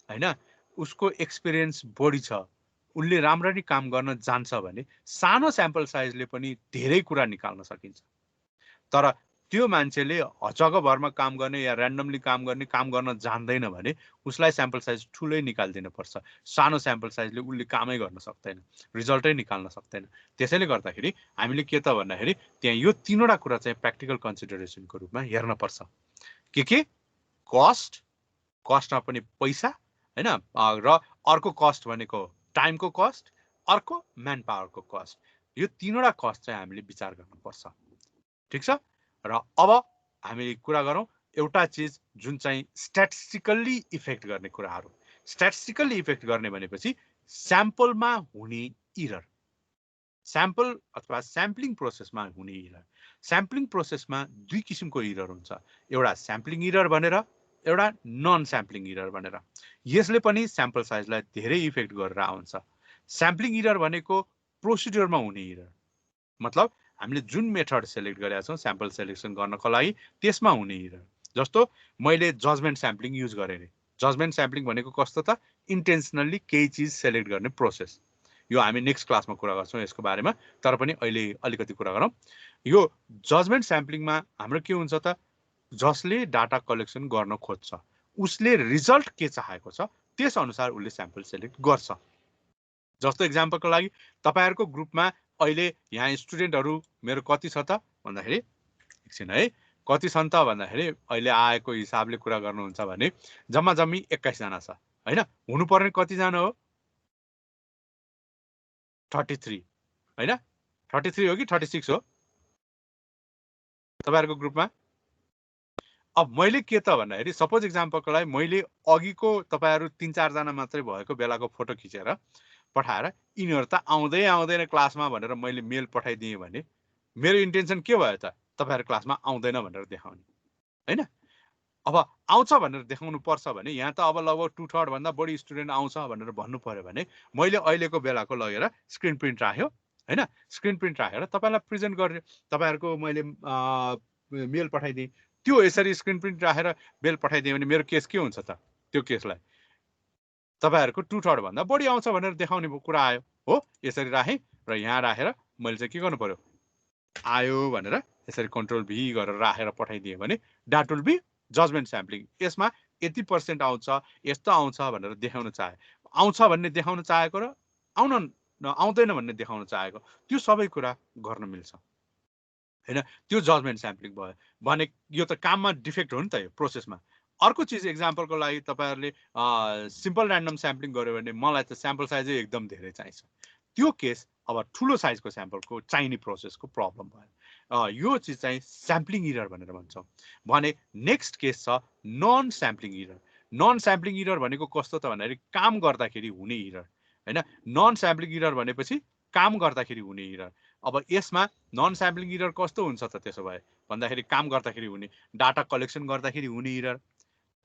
हैन, उसको एक्सपिरियन्स बढी छ, उनले राम्ररी काम गर्न जान्छ भने सानो स्याम्पल साइजले पनि धेरै कुरा निकाल्न सकिन्छ। तर त्यो मान्छेले हचकभरमा काम गर्ने या र्यान्डमली काम गर्न जान्दैन भने उसलाई स्याम्पल साइज ठुलै निकाल्दिन पर्छ। सानो स्याम्पल साइजले उसले कामै गर्न सक्दैन, रिजल्टै निकाल्न सक्दैन। त्यसैले गर्दाखेरि हामीले के त भन्दाखेरि त्यहाँ यो 3वटा कुरा चाहिँ प्र्याक्टिकल कन्सिडरेसनको रूपमा हेर्न पर्छ। के कस्ट, कस्टमा पनि पैसा हैन, र अर्को कस्ट भनेको टाइमको कस्ट, अर्को म्यान पावरको कस्ट। यो 3वटा कस्ट चाहिँ हामीले विचार गर्नुपर्छ। ठिक छ? र अब हामी कुरा गरौँ एउटा चिज जुन चाहिँ स्ट्याटिस्टिकल्ली इफेक्ट गर्ने कुराहरू। स्ट्याटिस्टिकल्ली इफेक्ट गर्ने भनेपछि स्याम्पलमा हुने इरर, स्याम्पल अथवा स्याम्पलिङ प्रोसेसमा हुने इरर। स्याम्पलिङ प्रोसेसमा 2 किसिमको इरर हुन्छ, एउटा स्याम्पलिङ इरर भनेर, एउटा नन स्याम्पलिङ इरर भनेर। यसले पनि स्याम्पल साइजलाई धेरै इफेक्ट गरेर आउँछ। स्याम्पलिङ इरर भनेको प्रोसिड्युरमा हुने इरर, मतलब हामीले जुन मेथड सेलेक्ट गरेका छौँ स्याम्पल सेलेक्सन गर्नको लागि त्यसमा हुने इरर। जस्तो मैले जजमेन्ट स्याम्पलिङ युज गरेँ रे। जजमेन्ट स्याम्पलिङ भनेको कस्तो त? इन्टेन्सनल्ली केही चिज सेलेक्ट गर्ने प्रोसेस। यो हामी नेक्स्ट क्लासमा कुरा गर्छौँ यसको बारेमा, तर पनि अहिले अलिकति कुरा गरौँ। यो जजमेन्ट स्याम्पलिङमा हाम्रो के हुन्छ त, जसले डाटा कलेक्सन गर्न खोज्छ उसले रिजल्ट के चाहेको छ त्यस अनुसार उसले स्याम्पल सेलेक्ट गर्छ। जस्तो एक्जाम्पलको लागि तपाईहरुको ग्रुपमा अहिले यहाँ स्टुडेन्टहरु मेरो कति छ त भन्दाखेरि, एकछिन है, कति छन् त भन्दाखेरि अहिले आएको हिसाबले कुरा गर्नुहुन्छ भने जम्मा जम्मी 21 जना छ हैन। हुनुपर्ने कति जना हो? 33 हैन, 33 हो कि 36 हो तपाईहरुको ग्रुपमा? अब मैले के त भन्दाखेरि सपोज एक्जाम्पलको लागि मैले अघिको तपाईहरु 3-4 जना मात्रै भएको बेलाको फोटो खिचेर पठाएर यिनीहरु त आउँदै आउँदैन क्लासमा भनेर मैले मेल पठाइदिएँ भने मेरो इन्टेन्सन के भयो त, तपाईहरु क्लासमा आउँदैन भनेर देखाउने हैन। अब आउँछ भनेर देखाउनु पर्छ भने यहाँ त अब लगभग 2/3 भन्दा बढी स्टुडेन्ट आउँछ भनेर भन्नु पर्यो भने मैले अहिलेको बेलाको लगेर स्क्रिन प्रिन्ट राख्यो हैन, स्क्रिन प्रिन्ट राखेर तपाईलाई प्रेजेन्ट गर्ने, तपाईहरुको मैले मेल पठाइदिएँ, त्यो यसरी स्क्रिन प्रिन्ट राखेर मेल पठाइदिएँ भने मेरो केस के हुन्छ त, त्यो केसलाई तपाईहरुको 2/3 भन्दा बढी आउँछ भनेर देखाउने कुरा आयो हो। यसरी राखेँ र यहाँ राखेर मैले चाहिँ के गर्नु पर्यो, आयो भनेर यसरी कन्ट्रोल भी गरेर राखेर पठाइदिएँ भने that will be judgement sampling. यसमा यति % आउँछ, यस्तो आउँछ भनेर देखाउन चाहे, आउँछ भन्ने देखाउन चाहेको र आउँदैन भन्ने देखाउन चाहेको, त्यो सबै कुरा गर्न मिल्छ हैन। त्यो जजमेन्ट स्याम्पलिङ भयो भने यो त काममा डिफेक्ट हो नि त, यो प्रोसेसमा। अर्को चिज एक्जाम्पलको लागि तपाईहरुले सिम्पल र्यान्डम स्याम्पलिङ गर्यो भने मलाई त स्याम्पल साइजै एकदम धेरै चाहिन्छ, त्यो केस अब ठुलो साइजको स्याम्पलको चाहिने प्रोसेसको प्रब्लम भयो। यो चिज चाहिँ स्याम्पलिङ इरर भनेर भन्छौँ। भने नेक्स्ट केस छ non sampling error. Non sampling error भनेको कस्तो त भन्दाखेरि काम गर्दाखेरि हुने इरर हैन। नन स्याम्पलिङ इरर भनेपछि काम गर्दाखेरि हुने इरर। अब यसमा नन स्याम्पलिङ इरर कस्तो हुन्छ त त्यसो भए भन्दाखेरि काम गर्दाखेरि हुने, डाटा कलेक्सन गर्दाखेरि हुने इरर।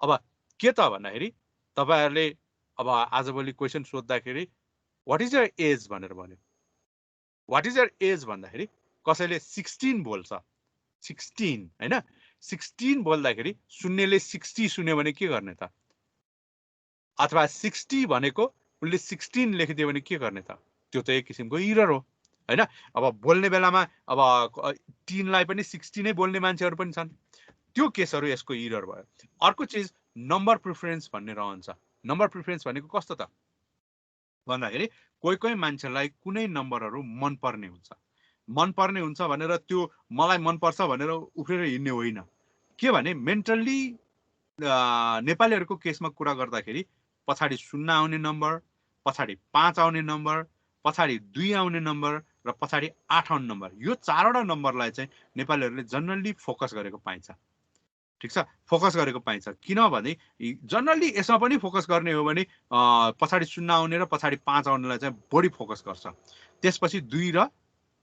अब के त भन्दाखेरि तपाईहरुले अब आजभोलि क्वेशन सोध्दाखेरि व्हाट इज योर एज भनेर भन्यो, व्हाट इज योर एज भन्दाखेरि कसैले 16 बोल्छ, 16 हैन, 16 बोल्दाखेरि शून्यले 60 सुन्यो भने के गर्ने त, अथवा 60 भनेको उले 16 लेखिदियो भने के गर्ने त, त्यो त एक किसिमको इरर हो हैन। अब बोल्ने बेलामा अब 10 लाई पनि 60 नै बोल्ने मान्छेहरु पनि छन्, त्यो केसहरु यसको इरर भयो। अर्को चिज नम्बर प्रिफरेन्स भन्ने रहन्छ। नम्बर प्रिफरेन्स भनेको कस्तो त भन्दाखेरि कोही कोही मान्छेलाई कुनै नम्बरहरु मन पर्ने हुन्छ भनेर त्यो मलाई मन पर्छ भनेर उफ्रेर हिड्ने होइन। के भने मेन्टल्ली नेपालीहरुको केसमा कुरा गर्दाखेरि पछाडी 0 आउने नम्बर, पछाडी 5 आउने नम्बर, पछाडी 2 आउने नम्बर र पछाडी 8 आउने नम्बर, यो चारवटा नम्बरलाई चाहिँ नेपालीहरुले जनरली फोकस गरेको पाइन्छ। ठीक छ, फोकस गरेको पाइन्छ। किनभने जनरली यसमा पनि फोकस गर्ने हो भने पछाडी 0 आउने र पछाडी 5 आउनेलाई चाहिँ बढी फोकस गर्छ, त्यसपछि 2 र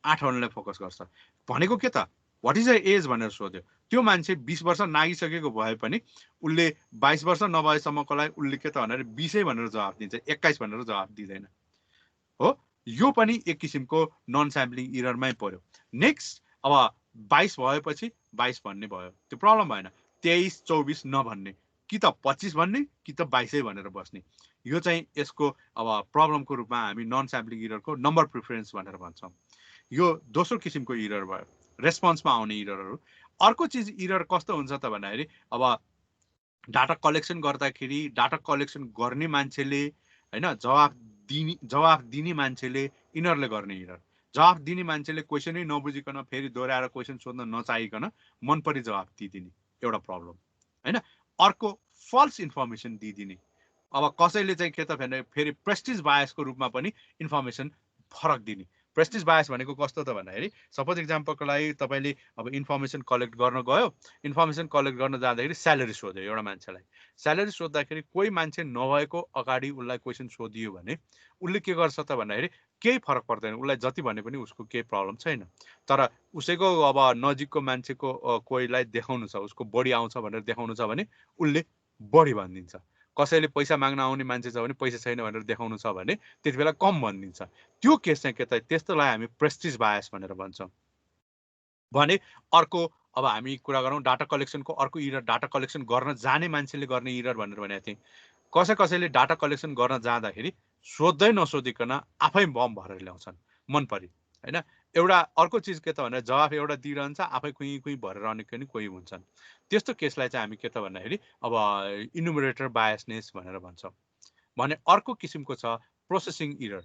8 आउनेलाई फोकस गर्छ। भनेको के त, व्हाट इज योर एज भनेर सोध्यो, त्यो मान्छे 20 वर्ष नागिसकेको भए पनि उले 22 वर्ष नभएसम्मको लागि उले के त भनेर 20 भनेर जवाफ दिन्छ, 21 भनेर जवाफ दिदैन हो। यो पनि एक किसिमको नन स्याम्पलिङ इररमै पर्यो। नेक्स्ट अब 22 भएपछि 22 भन्ने भयो, त्यो प्रब्लम भएन। 23, 24 नभन्ने, कि त 25 भन्ने कि त 22 भनेर बस्ने, यो चाहिँ यसको अब प्रब्लमको रूपमा हामी नन स्याम्पलिङ इररको नम्बर प्रिफरेन्स भनेर भन्छौँ। यो दोस्रो किसिमको इरर भयो, रेस्पोन्समा आउने इररहरु। अर्को चिज इरर कस्तो हुन्छ त भन्दाखेरि अब डाटा कलेक्सन गर्दाखेरि डाटा कलेक्सन गर्ने मान्छेले हैन, जवाफ दिने मान्छेले, यिनीहरुले गर्ने इरर। जवाफ दिने मान्छेले क्वेशनै नबुझिकन फेरि दोहोऱ्याएर क्वेशन सोध्न नचाहिकन मनपरी जवाफ दिदिने, एउटा प्रब्लम हैन। अर्को फल्स इन्फर्मेसन दिदिने। अब कसैले चाहिँ के त भने फेरि प्रेस्टिज बायसको रूपमा पनि इन्फर्मेसन फरक दिने। प्रेस्टिज बायस भनेको कस्तो त भन्दाखेरि सपोज एक्जाम्पलको लागि तपाईले अब इन्फर्मेसन कलेक्ट गर्न गयो, इन्फर्मेसन कलेक्ट गर्न जाँदाखेरि स्यालेरी सोध्यो एउटा मान्छेलाई, स्यालेरी सोध्दाखेरि कोही मान्छे नभएको अगाडि उलाई क्वेशन सोधियो भने उले के गर्छ त भन्दाखेरि केही फरक पर्दैन, उलाई जति भने पनि उसको केही प्रब्लम छैन। तर उसैको अब नजिकको मान्छेको कोहीलाई देखाउनु छ, उसको बढी आउँछ भनेर देखाउनु छ भने उले बढी भनिदिन्छ। कसैले पैसा माग्न आउने मान्छे छ भने पैसा छैन भनेर देखाउनु छ भने त्यतिबेला कम भनिदिन्छ। त्यो केस चाहिँ के त, त्यस्तोलाई हामी प्रेस्टिज बायस भनेर भन्छौँ। भने अर्को अब हामी कुरा गरौँ डाटा कलेक्सनको अर्को इरर, डाटा कलेक्सन गर्न जाने मान्छेले गर्ने इरर भनेर भनेको थिएँ। कसैले डाटा कलेक्सन गर्न जाँदाखेरि सोध्दै नसोधिकन आफै बम भरेर ल्याउँछन् मन परि हैन। एउटा अर्को चिज के त भने जवाफ एउटा दिइरहन्छ आफै कुई कुई भरेर आउने पनि कोही हुन्छन्। त्यस्तो केसलाई चाहिँ हामी के त भन्दाखेरि अब इन्युमरेटर बायसनेस भनेर भन्छौँ। भने अर्को किसिमको छ प्रोसेसिङ इरर।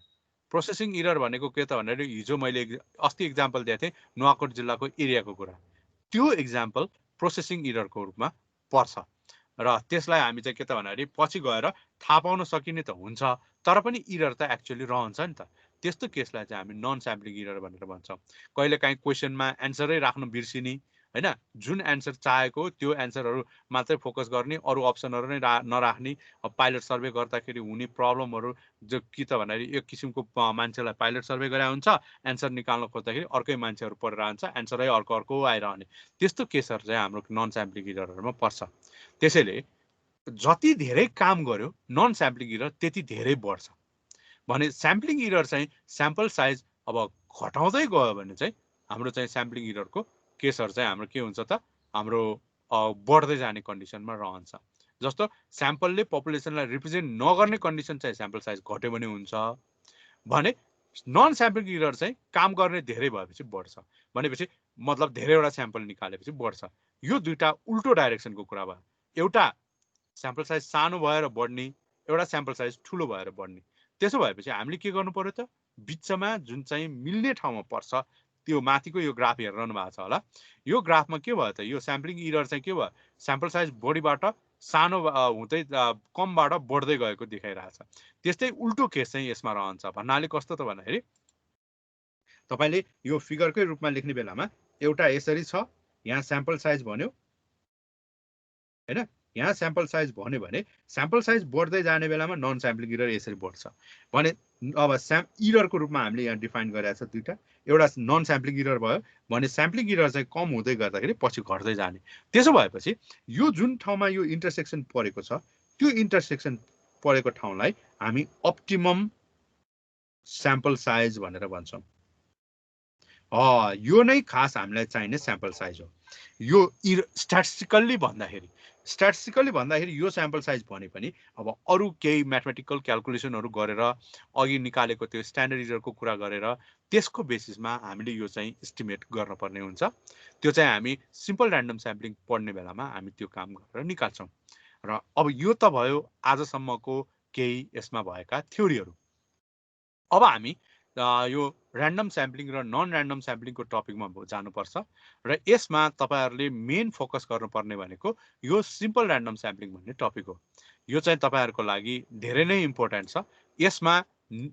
प्रोसेसिङ इरर भनेको के त भन्दाखेरि हिजो मैले अस्ति इक्जाम्पल दिएको थिएँ नुवाकोट जिल्लाको एरियाको कुरा, त्यो इक्जाम्पल प्रोसेसिङ इररको रूपमा पर्छ र त्यसलाई हामी चाहिँ के त भन्दाखेरि पछि गएर थाहा पाउन सकिने त हुन्छ तर पनि इरर त एक्चुअली रहन्छ नि त। त्यस्तो केसलाई चाहिँ हामी नन स्याम्पलिङ इरर भनेर भन्छौँ। कहिलेकाहीँ क्वेसनमा एन्सरै राख्नु बिर्सिने हैन, जुन एन्सर चाहेको त्यो एन्सरहरू मात्रै फोकस गर्ने, अरू अप्सनहरू नै नराख्ने। पाइलट सर्वे गर्दाखेरि हुने प्रब्लमहरू जो कि त भन्दाखेरि एक किसिमको मान्छेलाई पाइलट सर्वे गरे हुन्छ, एन्सर निकाल्न खोज्दाखेरि अर्कै मान्छेहरू पढेर आउँछ, एन्सरै अर्को अर्को आइरहने। त्यस्तो केसहरू चाहिँ हाम्रो नन स्याम्पलिङ इररहरूमा पर्छ। त्यसैले जति धेरै काम गर्यो नन स्याम्पलिङ इरर त्यति धेरै बढ्छ। भने स्याम्पलिङ इरर चाहिँ स्याम्पल साइज अब घटाउँदै गयो भने चाहिँ हाम्रो चाहिँ स्याम्पलिङ इररको केसहरू चाहिँ हाम्रो के हुन्छ त हाम्रो बढ्दै जाने कन्डिसनमा रहन्छ। जस्तो स्याम्पलले पपुलेसनलाई रिप्रेजेन्ट नगर्ने कन्डिसन चाहिँ स्याम्पल साइज घट्यो भने हुन्छ भने नन स्याम्पलिङ इरर चाहिँ काम गर्ने धेरै भएपछि बढ्छ। भनेपछि मतलब धेरैवटा स्याम्पल निकालेपछि बढ्छ। यो दुईटा उल्टो डाइरेक्सनको कुरा भयो। एउटा स्याम्पल साइज सानो भएर बढ्ने, एउटा स्याम्पल साइज ठुलो भएर बढ्ने। त्यसो भएपछि हामीले के गर्नु पर्यो त बिचमा जुन चाहिँ मिल्ने ठाउँमा पर्छ त्यो माथिको यो ग्राफ हेरिरहनु भएको छ होला। यो ग्राफमा के भयो त यो स्याम्पलिङ इरर चाहिँ के भयो स्याम्पल साइज बढीबाट सानो हुँदै कमबाट बढ्दै गएको देखाइरहेछ। त्यस्तै उल्टो केस चाहिँ यसमा रहन्छ। भन्नाले कस्तो त भन्दाखेरि तपाईले यो फिगरकै रूपमा लेख्ने बेलामा एउटा यसरी छ, यहाँ स्याम्पल साइज भन्यो हैन, यहाँ स्याम्पल साइज भन्यो भने स्याम्पल साइज बढ्दै जाने बेलामा नन स्याम्पलिङ इरर यसरी बढ्छ। भने अब इररको रूपमा हामीले यहाँ डिफाइन गरेका छ दुईटा। एउटा नन स्याम्पलिङ इरर भयो भने स्याम्पलिङ इरर चाहिँ कम हुँदै गर्दाखेरि पछि घट्दै जाने। त्यसो भएपछि यो जुन ठाउँमा यो इन्टरसेक्सन परेको छ त्यो इन्टरसेक्सन परेको ठाउँलाई हामी अप्टिमम स्याम्पल साइज भनेर भन्छौँ। यो नै खास हामीलाई चाहिने स्याम्पल साइज हो। यो स्ट्याटिस्टिकल्ली भन्दाखेरि यो स्याम्पल साइज भने पनि अब अरू केही म्याथमेटिकल क्यालकुलेसनहरू गरेर अघि निकालेको त्यो स्ट्यान्डर्ड इररको कुरा गरेर त्यसको बेसिसमा हामीले यो चाहिँ एस्टिमेट गर्नुपर्ने हुन्छ। त्यो चाहिँ हामी सिम्पल ऱ्यान्डम स्याम्पलिङ पढ्ने बेलामा हामी त्यो काम गरेर निकाल्छौँ। र अब यो त भयो आजसम्मको केही यसमा भएका थ्योरीहरू। अब हामी यो ऱ्यान्डम स्याम्पलिङ र नन ऱ्यान्डम स्याम्पलिङको टपिकमा जानुपर्छ र यसमा तपाईहरुले मेन फोकस गर्नुपर्ने भनेको यो सिम्पल ऱ्यान्डम स्याम्पलिङ भन्ने टपिक हो। यो चाहिँ तपाईहरुको लागि धेरै नै इम्पोर्टेन्ट छ। यसमा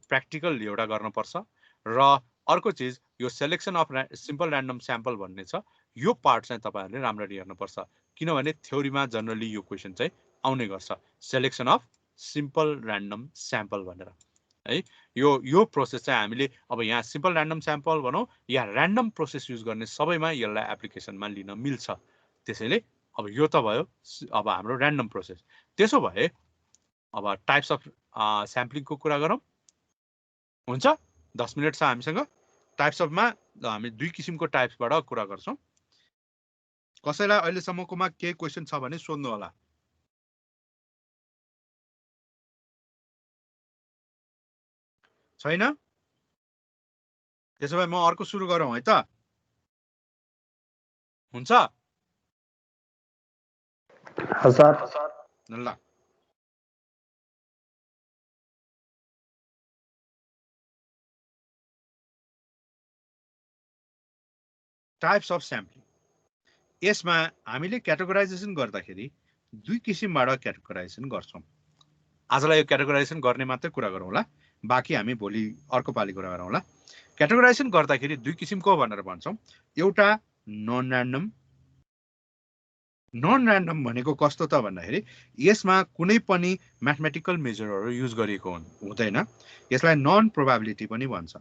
प्र्याक्टिकल एउटा गर्नुपर्छ र अर्को चिज यो selection of simple random sample भन्ने छ, यो पार्ट चाहिँ तपाईहरुले राम्ररी हेर्नुपर्छ किनभने थ्योरीमा जनरली यो क्वेशन चाहिँ आउने गर्छ, selection of simple random sample भनेर है। यो प्रोसेस चाहिँ हामीले अब यहाँ सिम्पल ऱ्यान्डम स्याम्पल भनौँ या ऱ्यान्डम प्रोसेस युज गर्ने सबैमा यसलाई एप्लिकेसनमा लिन मिल्छ। त्यसैले अब यो त भयो अब हाम्रो ऱ्यान्डम प्रोसेस। त्यसो भए अब टाइप्स अफ स्याम्पलिङको कुरा गरौँ। हुन्छ, 10 मिनट छ हामीसँग। टाइप्स अफमा हामी दुई किसिमको टाइप्सबाट कुरा गर्छौँ। कसैलाई अहिलेसम्मकोमा केही क्वेसन छ भने सोध्नु होला। छैन? त्यसो भए म अर्को सुरु गरौँ है त? हुन्छ? ल टाइप्स अफ स्याम्पलिङ। यसमा हामीले क्याटेगोराइजेसन गर्दाखेरि दुई किसिमबाट क्याटेगोराइजेसन गर्छौँ। आजलाई यो क्याटेगोराइजेसन गर्ने मात्रै कुरा गरौँला, बाँकी हामी भोलि अर्को पालि कुरा गरौँला। क्याटेगोराइजेसन गर्दाखेरि दुई किसिमको भनेर भन्छौँ। एउटा नन ऱ्यान्डम। नन ऱ्यान्डम भनेको कस्तो त भन्दाखेरि यसमा कुनै पनि म्याथमेटिकल मेजरहरू युज गरिएको हुँदैन। यसलाई नन प्रोबेबिलिटी पनि भन्छ।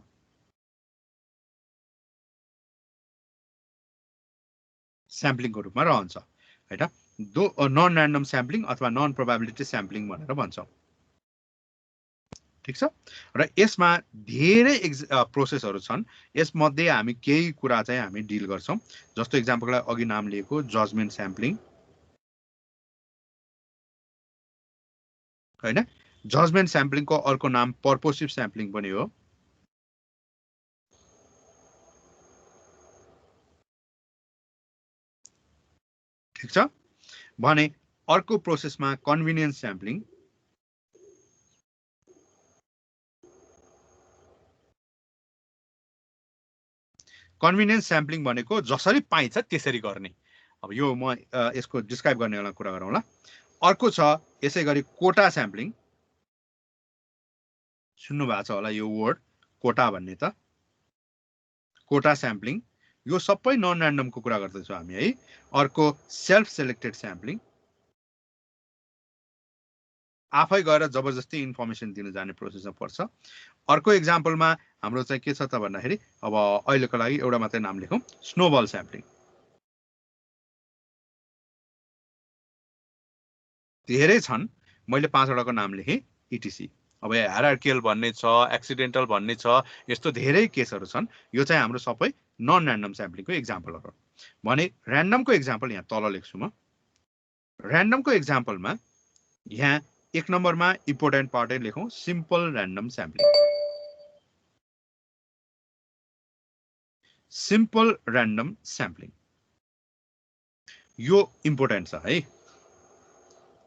स्याम्पलिङको रूपमा रहन्छ हैन। नन ऱ्यान्डम स्याम्पलिङ अथवा नन प्रोबेबिलिटी स्याम्पलिङ भनेर भन्छौँ। ठिक छ? र यसमा धेरै प्रोसेसहरू छन्। यसमध्ये हामी केही कुरा चाहिँ हामी डिल गर्छौँ। जस्तो इक्जाम्पलको लागि अघि नाम लिएको जजमेन्ट स्याम्पलिङ हैन, जजमेन्ट स्याम्पलिङको अर्को नाम पर्पोसिभ स्याम्पलिङ पनि हो। ठिक छ भने अर्को प्रोसेसमा कन्भिनियन्स स्याम्पलिङ। कन्भिनियन्स स्याम्पलिङ भनेको जसरी पाइन्छ त्यसरी गर्ने। अब यो म यसको डिस्क्राइब गर्ने बेला कुरा गरौँला। अर्को छ यसै गरी कोटा स्याम्पलिङ। सुन्नु भएको छ होला यो वर्ड कोटा भन्ने त। कोटा स्याम्पलिङ यो सबै नन ऱ्यान्डमको कुरा गर्दैछौँ हामी है। अर्को सेल्फ सेलेक्टेड स्याम्पलिङ, आफै गएर जबरजस्ती इन्फर्मेसन दिन जाने प्रोसेसमा पर्छ। अर्को एक्जाम्पलमा हाम्रो चाहिँ के छ त भन्दाखेरि अब अहिलेको लागि एउटा मात्रै नाम लेखौँ, स्नोबल स्याम्पलिङ। धेरै छन्, मैले 5 वटाको नाम लेखेँ इटिसी। अब हायरार्कियल भन्ने छ, एक्सिडेन्टल भन्ने छ, यस्तो धेरै केसहरू छन्। यो चाहिँ हाम्रो सबै नन ऱ्यान्डम स्याम्पलिङको एक्जाम्पलहरू भने ऱ्यान्डमको एक्जाम्पल यहाँ तल लेख्छु म। ऱ्यान्डमको एक्जाम्पलमा यहाँ 1 नम्बरमा इम्पोर्टेन्ट पार्टै लेखौँ, simple random sampling. Simple random sampling यो इम्पोर्टेन्ट छ है,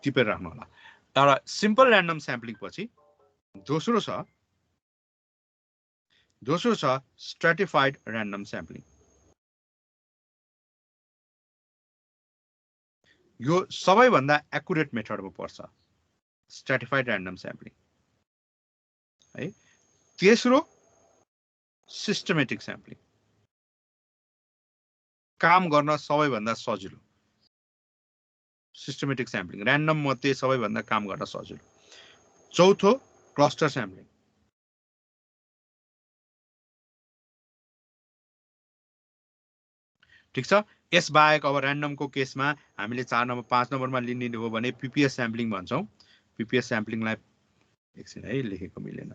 टिपेर राख्नु होला। तर सिम्पल ऱ्यान्डम स्याम्पलिङ पछि दोस्रो छ स्ट्राटिफाइड ऱ्यान्डम स्याम्पलिङ। यो सबैभन्दा एक्युरेट मेथडमा पर्छ, स्ट्राटिफाइड ऱ्यान्डम स्याम्पलिङ है। तेस्रो सिस्टमेटिक स्याम्पलिङ, काम गर्न सबैभन्दा सजिलो सिस्टमेटिक स्याम्पलिङ, ऱ्यान्डम मध्ये सबैभन्दा काम गर्न सजिलो। चौथो क्लस्टर स्याम्पलिङ। ठिक छ। यस बाहेक अब ऱ्यान्डमको केसमा हामीले 4 नम्बर 5 नम्बरमा लिने हो भने पीपीएस स्याम्पलिङ भन्छौँ। पीपीएस स्याम्पलिङलाई एकछिन है लेखेको मिलेन,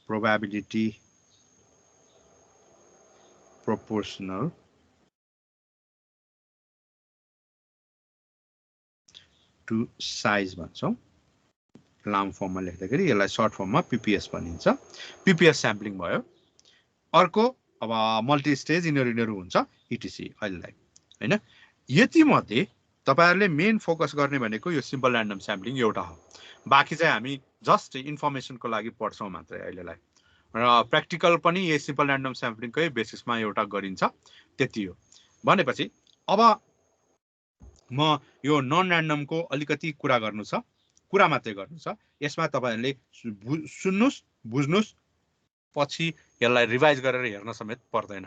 प्रोबेबिलिटी प्रोपोर्सनल टु साइज भन्छौँ लाम फर्ममा लेख्दाखेरि। यसलाई सर्ट फर्ममा पीपीएस भनिन्छ। पीपीएस स्याम्पलिङ भयो। अर्को अब मल्टी स्टेज यिनीहरू हुन्छ इटिसी अहिलेलाई हैन। यति मध्ये तपाईहरुले मेन फोकस गर्ने भनेको यो सिम्पल ऱ्यान्डम स्याम्पलिङ एउटा हो। बाँकी चाहिँ हामी जस्ट इन्फर्मेसनको लागि पढ्छौँ मात्रै अहिलेलाई। र प्र्याक्टिकल पनि यही सिम्पल ऱ्यान्डम स्याम्पलिङकै बेसिसमा एउटा गरिन्छ, त्यति हो। भनेपछि अब म यो नन ऱ्यान्डमको अलिकति कुरा गर्नु छ, कुरा मात्रै गर्नु छ। यसमा तपाईहरुले सुन्नुस्, बुझ्नुस्, पछि यसलाई रिभाइज गरेर हेर्न समेत पर्दैन।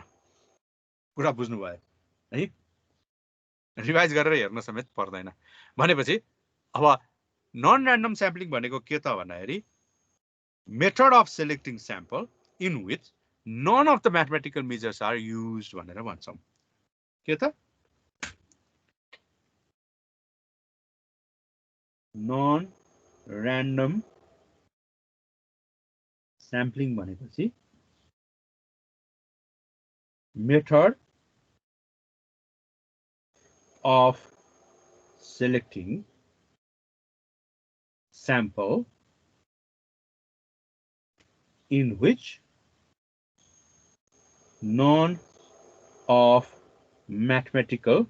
कुरा बुझ्नुभयो है, रिभाइज गरेर हेर्न समेत पर्दैन। भनेपछि अब नन ऱ्यान्डम स्याम्पलिङ भनेको के त भन्दाखेरि method of selecting sample in which none of the mathematical measures are used भनेर भन्छौँ। के त नन ऱ्यान्डम स्याम्पलिङ भनेपछि method of selecting sample in which none of mathematical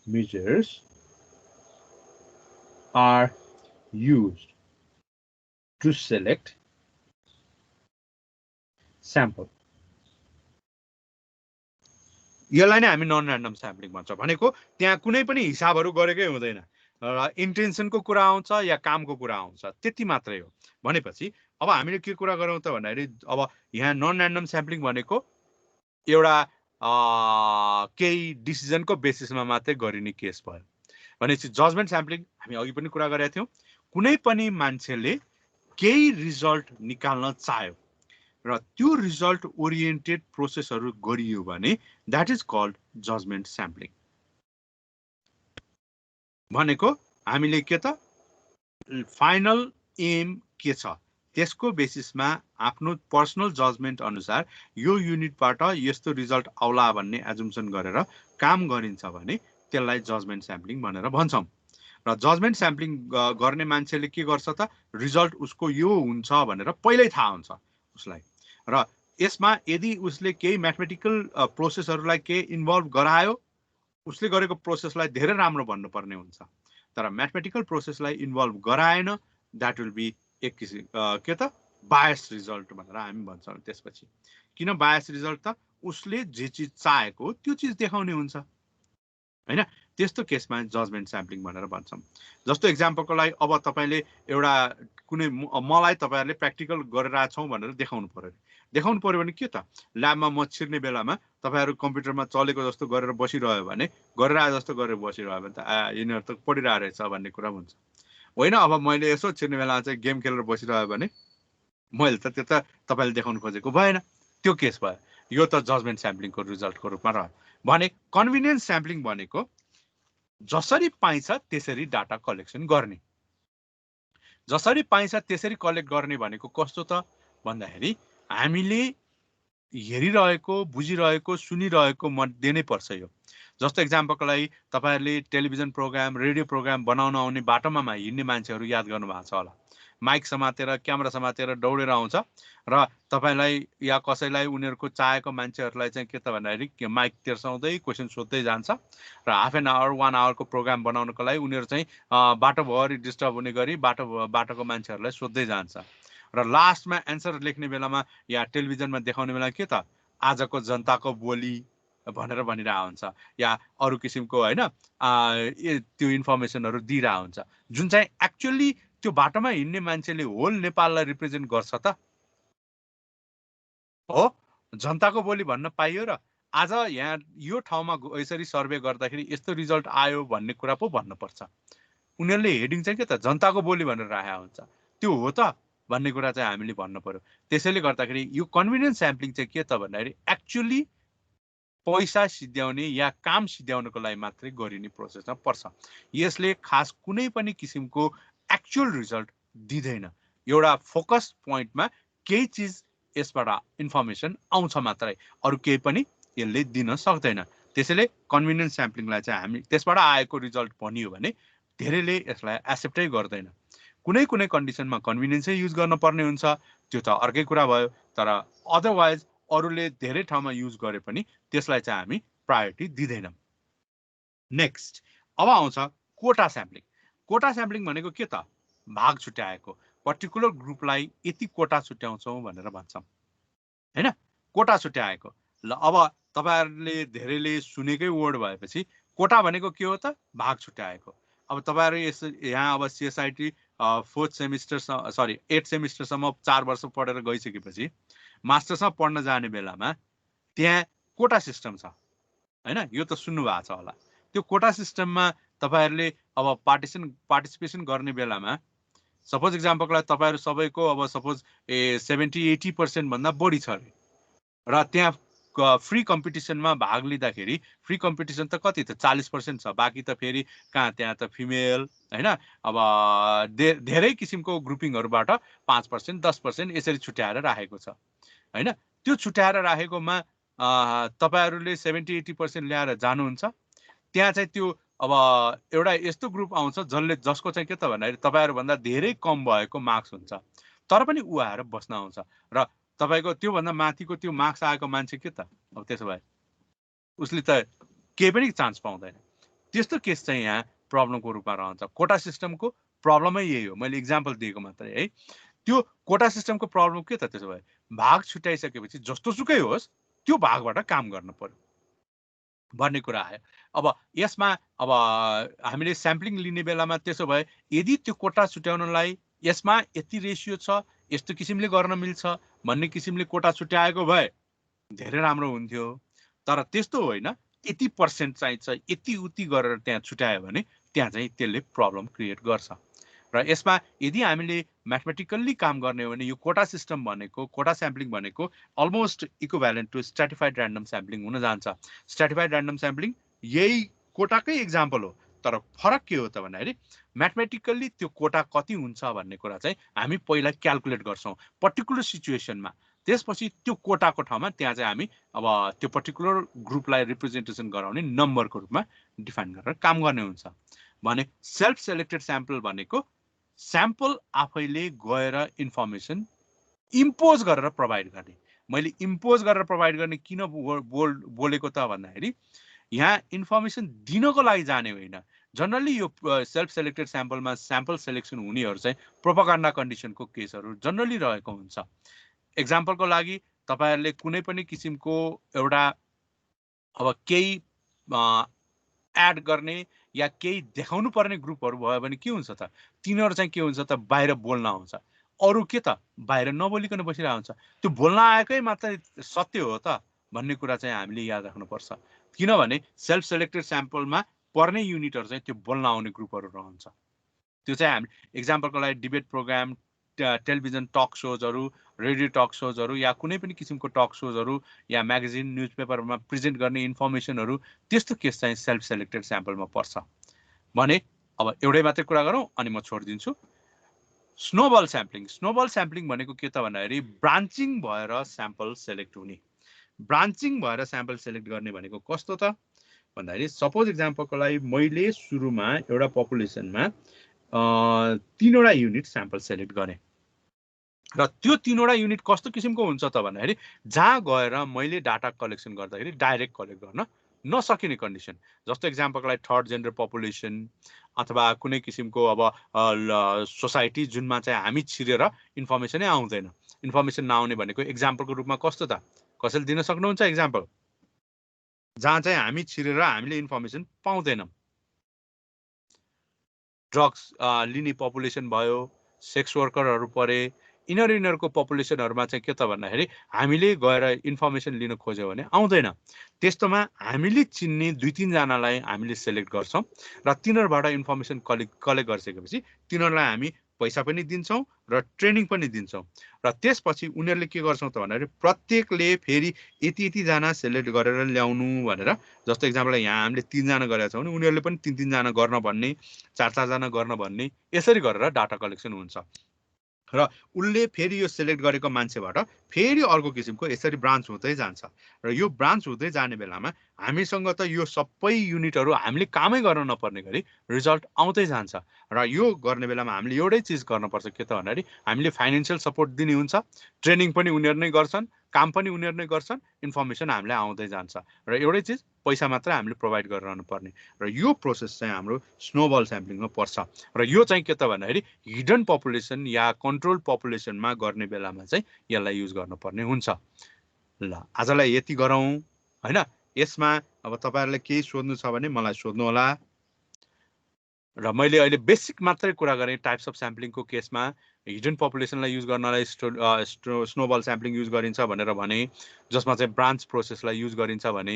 measures are used to select sample. यसलाई नै हामी non random sampling भन्छ। भनेको त्यहाँ कुनै पनि हिसाबहरू गरेकै हुँदैन, इन्टेन्सनको कुरा आउँछ या कामको कुरा आउँछ, त्यति मात्रै हो। भनेपछि अब हामीले के कुरा गरौँ त भन्दाखेरि अब यहाँ नन ऱ्यान्डम स्याम्पलिङ भनेको एउटा केही डिसिजनको बेसिसमा मात्रै गरिने केस भयो। भनेपछि जजमेन्ट स्याम्पलिङ हामी अघि पनि कुरा गरेका थियौँ। कुनै पनि मान्छेले केही रिजल्ट निकाल्न चाह्यो र त्यो रिजल्ट ओरिएन्टेड प्रोसेसहरू गरियो भने that is called judgement sampling. भनेको हामीले के त फाइनल एम के छ, त्यसको बेसिसमा आफ्नो पर्सनल जजमेन्ट अनुसार यो युनिटबाट यस्तो रिजल्ट आउला भन्ने एजुम्सन गरेर काम गरिन्छ भने त्यसलाई जजमेन्ट स्याम्पलिङ भनेर भन्छौँ। र जजमेन्ट स्याम्पलिङ गर्ने मान्छेले के गर्छ त रिजल्ट उसको यो हुन्छ भनेर पहिल्यै थाहा हुन्छ उसलाई। र यसमा यदि उसले केही म्याथमेटिकल प्रोसेसहरूलाई केही इन्भल्भ गरायो उसले गरेको प्रोसेसलाई धेरै राम्रो भन्नुपर्ने हुन्छ। तर म्याथमेटिकल प्रोसेसलाई इन्भल्भ गराएन द्याट विल बी एक किसिम के त बायस रिजल्ट भनेर हामी भन्छौँ। त्यसपछि किन बायस रिजल्ट त उसले जे चिज चाहेको त्यो चिज देखाउने हुन्छ हैन। त्यस्तो केसमा जजमेन्ट स्याम्पलिङ भनेर भन्छौँ। जस्तो एक्जाम्पलको लागि अब तपाईँले एउटा कुनै मलाई तपाईँहरूले प्र्याक्टिकल गरिरहेको छौँ भनेर देखाउनु पर्यो भने के त ल्याबमा म छिर्ने बेलामा तपाईँहरू कम्प्युटरमा चलेको जस्तो गरेर बसिरह्यो भने गरिरहेको जस्तो गरेर बसिरह्यो भने त यिनीहरू त पढिरहेको रहेछ भन्ने कुरा हुन्छ होइन। अब मैले यसो छिर्ने बेलामा चाहिँ गेम खेलेर बसिरह्यो भने मैले त त्यो त तपाईँले देखाउनु खोजेको भएन, त्यो केस भयो। यो त जजमेन्ट स्याम्पलिङको रिजल्टको रूपमा रह्यो भने कन्भिनियन्स स्याम्पलिङ भनेको जसरी पाइन्छ त्यसरी डाटा कलेक्सन गर्ने। जसरी पाइन्छ त्यसरी कलेक्ट गर्ने भनेको कस्तो त भन्दाखेरि हामीले हेरिरहेको बुझिरहेको सुनिरहेको मध्ये नै पर्छ यो। जस्तो एक्जाम्पलको लागि तपाईँहरूले टेलिभिजन प्रोग्राम रेडियो प्रोग्राम बनाउन आउने बाटोमा हिँड्ने मान्छेहरू याद गर्नु भएको छ होला। माइक समातेर क्यामेरा समातेर दौडेर आउँछ र तपाईँलाई या कसैलाई उनीहरूको चाहेको मान्छेहरूलाई चाहिँ के त भन्दाखेरि माइक तेर्साउँदै क्वेसन सोध्दै जान्छ र हाफ एन आवर 1 आवरको प्रोग्राम बनाउनको लागि उनीहरू चाहिँ बाटोभरि डिस्टर्ब हुने गरी बाटोको मान्छेहरूलाई सोध्दै जान्छ र लास्टमा एन्सर लेख्ने बेलामा या टेलिभिजनमा देखाउने बेला के त आजको जनताको बोली भनेर भनिरहेको हुन्छ या अरू किसिमको होइन त्यो इन्फर्मेसनहरू दिइरहेको हुन्छ जुन चाहिँ एक्चुअली त्यो बाटोमा हिँड्ने मान्छेले होल नेपाललाई रिप्रेजेन्ट गर्छ त हो। जनताको बोली भन्न पाइयो र आज यहाँ यो ठाउँमा यसरी सर्वे गर्दाखेरि यस्तो रिजल्ट आयो भन्ने कुरा पो भन्नुपर्छ। उनीहरूले हेडिङ चाहिँ के त जनताको बोली भनेर राखेको हुन्छ, त्यो हो त भन्ने कुरा चाहिँ हामीले भन्नु पर्यो। त्यसैले गर्दाखेरि यो कन्भिनियन्स स्याम्पलिङ चाहिँ के त भन्दाखेरि एक्चुअली पैसा सिद्ध्याउने या काम सिद्ध्याउनको लागि मात्रै गरिने प्रोसेसमा पर्छ। यसले खास कुनै पनि किसिमको एक्चुअल रिजल्ट दिँदैन। एउटा फोकस पोइन्टमा केही चिज यसबाट इन्फर्मेसन आउँछ मात्रै, अरू केही पनि यसले दिन सक्दैन। त्यसैले कन्भिनियन्स स्याम्पलिङलाई चाहिँ हामी त्यसबाट आएको रिजल्ट भनियो भने धेरैले यसलाई एक्सेप्टै गर्दैन। कुनै कुनै कन्डिसनमा कन्भिनियन्सै युज गर्नुपर्ने हुन्छ, त्यो त अर्कै कुरा भयो। तर अदरवाइज अरूले धेरै ठाउँमा युज गरे पनि त्यसलाई चाहिँ हामी प्रायोरिटी दिँदैनौँ। नेक्स्ट अब आउँछ कोटा स्याम्पलिङ। कोटा स्याम्पलिङ भनेको के त भाग छुट्याएको, पर्टिकुलर ग्रुपलाई यति कोटा छुट्याउँछौँ भनेर भन्छौँ हैन। कोटा छुट्याएको ल अब तपाईँहरूले धेरैले सुनेकै वर्ड भएपछि कोटा भनेको के हो त भाग छुट्याएको। अब तपाईँहरू यहाँ अब सिएसआइटी 4th सेमिस्टर 8th सेमिस्टरसम्म 4 वर्ष पढेर गइसकेपछि मास्टर्समा पढ्न जाने बेलामा त्यहाँ कोटा सिस्टम छ हैन, यो त सुन्नु भएको छ होला। त्यो कोटा सिस्टममा तपाईँहरूले अब पार्टिसिपेसन गर्ने बेलामा सपोज एक्जाम्पलको लागि तपाईँहरू सबैको अब सपोज 70-80% भन्दा बढी छ अरे र त्यहाँ फ्री कम्पिटिसनमा भाग लिँदाखेरि फ्री कम्पिटिसन त कति त 40% छ, बाँकी त फेरि कहाँ त्यहाँ त फिमेल हैन। अब धेरै किसिमको ग्रुपिङहरूबाट 5% 10% यसरी छुट्याएर राखेको छ हैन। त्यो छुट्याएर राखेकोमा तपाईँहरूले 70-80% ल्याएर जानुहुन्छ, त्यहाँ चाहिँ त्यो अब एउटा यस्तो ग्रुप आउँछ जसको चाहिँ के त भन्दाखेरि तपाईँहरूभन्दा धेरै कम भएको मार्क्स हुन्छ, तर पनि ऊ आएर बस्न आउँछ र तपाईँको त्योभन्दा माथिको त्यो मार्क्स आएको मान्छे के त अब त्यसो भए उसले त केही पनि चान्स पाउँदैन। त्यस्तो केस चाहिँ यहाँ प्रब्लमको रूपमा रहन्छ। कोटा सिस्टमको प्रब्लमै यही हो, मैले इक्जाम्पल दिएको मात्रै है। त्यो कोटा सिस्टमको प्रब्लम के त त्यसो भए भाग छुट्याइसकेपछि जस्तोसुकै होस् त्यो भागबाट काम गर्न पर्यो भन्ने कुरा आयो। अब यसमा अब हामीले स्याम्पलिङ लिने बेलामा त्यसो भए यदि त्यो कोटा छुट्याउनलाई यसमा यति रेसियो छ, यस्तो किसिमले गर्न मिल्छ भन्ने किसिमले कोटा छुट्याएको भए धेरै राम्रो हुन्थ्यो। तर त्यस्तो होइन, यति % चाहिन्छ यति उति गरेर त्यहाँ छुट्यायो भने त्यहाँ चाहिँ त्यसले प्रब्लम क्रिएट गर्छ। र यसमा यदि हामीले म्याथमेटिकल्ली काम गर्ने हो भने यो कोटा सिस्टम भनेको कोटा स्याम्पलिङ भनेको almost equivalent to stratified random sampling हुन जान्छ। स्ट्राटिफाइड ऱ्यान्डम स्याम्पलिङ यही कोटाकै एक्जाम्पल हो, तर फरक के हो त भन्दाखेरि म्याथमेटिकल्ली त्यो कोटा कति हुन्छ भन्ने कुरा चाहिँ हामी पहिला क्याल्कुलेट गर्छौँ पर्टिकुलर सिचुएसनमा। त्यसपछि त्यो कोटाको ठाउँमा त्यहाँ चाहिँ हामी अब त्यो पर्टिकुलर ग्रुपलाई रिप्रेजेन्टेसन गराउने नम्बरको रूपमा डिफाइन गरेर काम गर्ने हुन्छ। भने सेल्फ सेलेक्टेड स्याम्पल भनेको स्याम्पल आफैले गएर इन्फर्मेसन इम्पोज गरेर प्रोभाइड गर्ने। मैले इम्पोज गरेर प्रोभाइड गर्ने किन बोलेको त भन्दाखेरि यहाँ इन्फर्मेसन दिनको लागि जाने होइन। जनरली यो सेल्फ सेलेक्टेड स्याम्पलमा स्याम्पल सेलेक्सन हुनेहरू चाहिँ प्रोपागान्डा कन्डिसनको केसहरू जनरली रहेको हुन्छ। एक्जाम्पलको लागि तपाईहरुले कुनै पनि किसिमको एउटा अब केही एड गर्ने या केही देखाउनु पर्ने ग्रुपहरू भयो भने के हुन्छ त तिनीहरू चाहिँ के हुन्छ त बाहिर बोल्न आउँछ। अरु के त बाहिर नबोलिकन बसिरहेको हुन्छ। त्यो बोल्न आएकै मात्र सत्य हो त भन्ने कुरा चाहिँ हामीले याद राख्नुपर्छ। किनभने सेल्फ सेलेक्टेड स्याम्पलमा पर्ने युनिटहरू चाहिँ त्यो बोल्न आउने ग्रुपहरू रहन्छ। त्यो चाहिँ हामी एक्जाम्पलको लागि डिबेट प्रोग्राम, टेलिभिजन टक सोजहरू, रेडियो टक सोजहरू या कुनै पनि किसिमको टक सोजहरू या म्यागजिन न्युजपेपरमा प्रेजेन्ट गर्ने इन्फर्मेसनहरू त्यस्तो केस चाहिँ सेल्फ सेलेक्टेड स्याम्पलमा पर्छ। भने अब एउटै मात्रै कुरा गरौँ अनि म छोडिदिन्छु। Snowball sampling. स्नोबल स्याम्पलिङ भनेको के त भन्दाखेरि ब्रान्चिङ भएर स्याम्पल सेलेक्ट हुने। ब्रान्चिङ भएर स्याम्पल सेलेक्ट गर्ने भनेको कस्तो त भन्दाखेरि सपोज एक्जाम्पलको लागि मैले सुरुमा एउटा पपुलेसनमा 3 वटा युनिट स्याम्पल सेलेक्ट गरेँ र त्यो 3 वटा युनिट कस्तो किसिमको हुन्छ त भन्दाखेरि जहाँ गएर मैले डाटा कलेक्सन गर्दाखेरि डाइरेक्ट कलेक्ट गर्न नसकिने कन्डिसन। जस्तो एक्जाम्पलको लागि थर्ड जेन्डर पपुलेसन अथवा कुनै किसिमको अब सोसाइटी जुनमा चाहिँ हामी छिरेर इन्फर्मेसनै आउँदैन। इन्फर्मेसन नआउने भनेको एक्जाम्पलको रूपमा कस्तो त कसैले दिन सक्नुहुन्छ एक्जाम्पल जहाँ चाहिँ हामी छिरेर हामीले इन्फर्मेसन पाउँदैनौँ। ड्रग्स लिने पपुलेसन भयो, सेक्स वर्करहरू परे, यिनीहरूको पपुलेसनहरूमा चाहिँ के त भन्दाखेरि हामीले गएर इन्फर्मेसन लिन खोज्यो भने आउँदैन। त्यस्तोमा हामीले चिन्ने 2-3 जनालाई हामीले सेलेक्ट गर्छौँ र तिनीहरूबाट इन्फर्मेसन कलेक्ट गरिसकेपछि तिनीहरूलाई हामी पैसा पनि दिन्छौँ र ट्रेनिङ पनि दिन्छौँ र त्यसपछि उनीहरूले के गर्छौँ त भन्दाखेरि प्रत्येकले फेरि यति जना सेलेक्ट गरेर ल्याउनु भनेर। जस्तो एक्जाम्पल यहाँ हामीले 3 जना गरेका छौँ भने उनीहरूले पनि 3 जना गर्न भन्ने, 4 जना गर्न भन्ने, यसरी गरेर डाटा कलेक्सन हुन्छ र उसले फेरि यो सेलेक्ट गरेको मान्छेबाट फेरि अर्को किसिमको यसरी ब्रान्च हुँदै जान्छ र यो ब्रान्च हुँदै जाने बेलामा हामीसँग त यो सबै युनिटहरू हामीले कामै गर्न नपर्ने गरी रिजल्ट आउँदै जान्छ र यो गर्ने बेलामा हामीले एउटै चिज गर्नुपर्छ के त भन्दाखेरि हामीले फाइनान्शियल सपोर्ट दिने हुन्छ, ट्रेनिङ पनि उनीहरू नै गर्छन्, काम पनि उनीहरू नै गर्छन्, इन्फर्मेसन हामीलाई आउँदै जान्छ र एउटै चिज पैसा मात्र हामीले प्रोभाइड गरिरहनु पर्ने र यो प्रोसेस चाहिँ हाम्रो स्नोबल स्याम्पलिङमा पर्छ र यो चाहिँ के त भन्दाखेरि हिडन पपुलेसन या कन्ट्रोल पपुलेसनमा गर्ने बेलामा चाहिँ यसलाई युज गर्नुपर्ने हुन्छ। ल आजलाई यति गरौँ हैन। यसमा अब तपाईहरुलाई केही सोध्नु छ भने मलाई सोध्नु होला र मैले अहिले बेसिक मात्रै कुरा गरेँ। टाइप्स अफ स्याम्पलिङको केसमा हिडन पपुलेसनलाई युज गर्नलाई स्नोबल स्याम्पलिङ युज गरिन्छ भनेर भने, जसमा चाहिँ ब्रान्च प्रोसेसलाई युज गरिन्छ भने,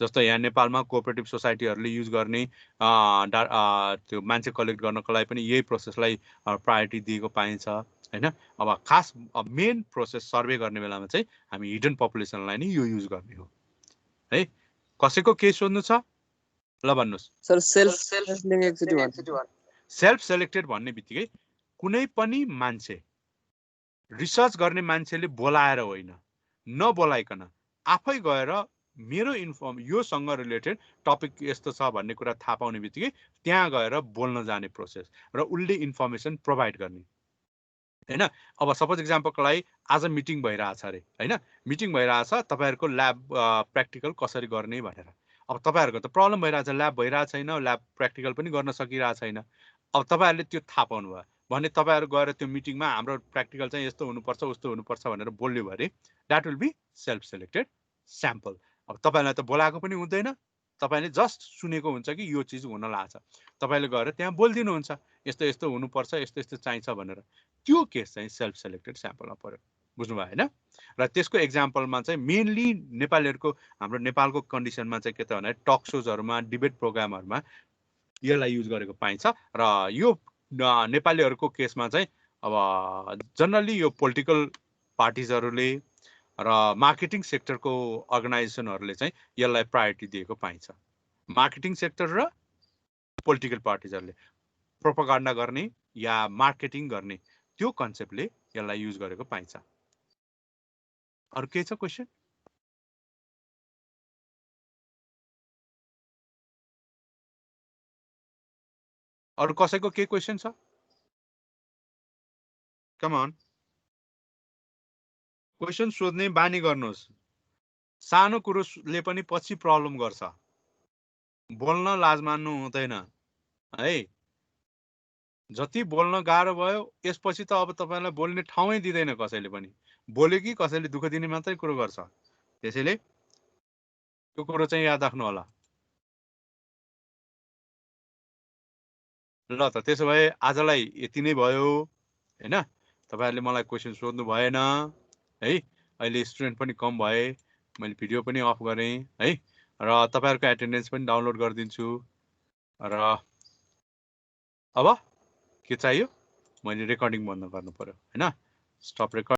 जस्तो यहाँ नेपालमा कोअपरेटिभ सोसाइटीहरूले युज गर्ने त्यो मान्छे कलेक्ट गर्नको लागि पनि यही प्रोसेसलाई प्रायोरिटी दिएको पाइन्छ हैन। अब खास मेन प्रोसेस सर्वे गर्ने बेलामा चाहिँ हामी हिडन पपुलेसनलाई नै यो युज गर्ने हो है। कसैको केही सोध्नु छ ल भन्नुस्।
सर
सेल्फ सेलेक्टेड भन्ने बित्तिकै कुनै पनि मान्छे रिसर्च गर्ने मान्छेले बोलाएर होइन, नबोलाइकन आफै गएर मेरो योसँग रिलेटेड टपिक यस्तो छ भन्ने कुरा थाहा पाउने बित्तिकै त्यहाँ गएर बोल्न जाने प्रोसेस र उसले इन्फर्मेसन प्रोभाइड गर्ने हैन। अब सपोज एक्जाम्पलको लागि आज मिटिङ भइरहेछ अरे हैन, मिटिङ भइरहेछ तपाईहरुको ल्याब प्र्याक्टिकल कसरी गर्ने भनेर। अब तपाईहरुको त प्रब्लम भइरहेछ, ल्याब भइरहेछ छैन, ल्याब प्र्याक्टिकल पनि गर्न सकिरहेछ छैन। अब तपाईहरुले त्यो थाहा पाउनु भयो भने तपाईहरु गएर त्यो मिटिङमा हाम्रो प्र्याक्टिकल चाहिँ यस्तो हुनुपर्छ उस्तो हुनुपर्छ भनेर बोल्यो भने that will be self selected sample. अब तपाईलाई त बोलाएको पनि हुँदैन, तपाईले जस्ट सुनेको हुन्छ कि यो चिज हुन लाग्छ, तपाईले गएर त्यहाँ बोलिदिनुहुन्छ यस्तो यस्तो हुनुपर्छ, यस्तो यस्तो चाहिन्छ भनेर। त्यो केस चाहिँ सेल्फ सेलेक्टेड स्याम्पलमा पर्यो। बुझ्नुभयो हैन। र त्यसको एक्जाम्पलमा चाहिँ मेनली नेपालीहरुको हाम्रो नेपालको कन्डिसनमा चाहिँ के त भने टक सोजहरुमा, डिबेट प्रोग्रामहरुमा यसलाई युज गरेको पाइन्छ र यो नेपालीहरुको केसमा चाहिँ अब जनरली यो पोलिटिकल पार्टिजहरुले र मार्केटिङ सेक्टरको अर्गनाइजेसनहरुले चाहिँ यसलाई प्रायोरिटी दिएको पाइन्छ। मार्केटिङ सेक्टर र पोलिटिकल पार्टिजहरूले प्रोपागान्डा गर्ने या मार्केटिङ गर्ने त्यो कन्सेप्टले यसलाई युज गरेको पाइन्छ। अरु के छ क्वेशन? अरु कसैको के क्वेशन छ? कम अन क्वेशन सोध्ने बानी गर्नुहोस्। सानो कुरोले पनि पछि प्रब्लम गर्छ। बोल्न लाज मान्नु हुँदैन है। जति बोल्न गाह्रो भयो यसपछि त अब तपाईलाई बोल्ने ठाउँै दिदैन कसैले पनि। बोल्यो कि कसैले दुःख दिने मात्रै कुरो गर्छ। त्यसैले त्यो कुरो चाहिँ याद राख्नु होला। ल त त्यसो भए आजलाई यति नै भयो हैन। तपाईहरुले मलाई क्वेशन सोध्नु भएन है। अहिले स्टुडेन्ट पनि कम भए, मैले भिडियो पनि अफ गरेँ है। र तपाईहरुको एटेन्डेन्स पनि डाउनलोड गरिदिन्छु। र अब के चाहियो? मैले रेकर्डिङ बन्द गर्नु पर्यो हैन। Stop record.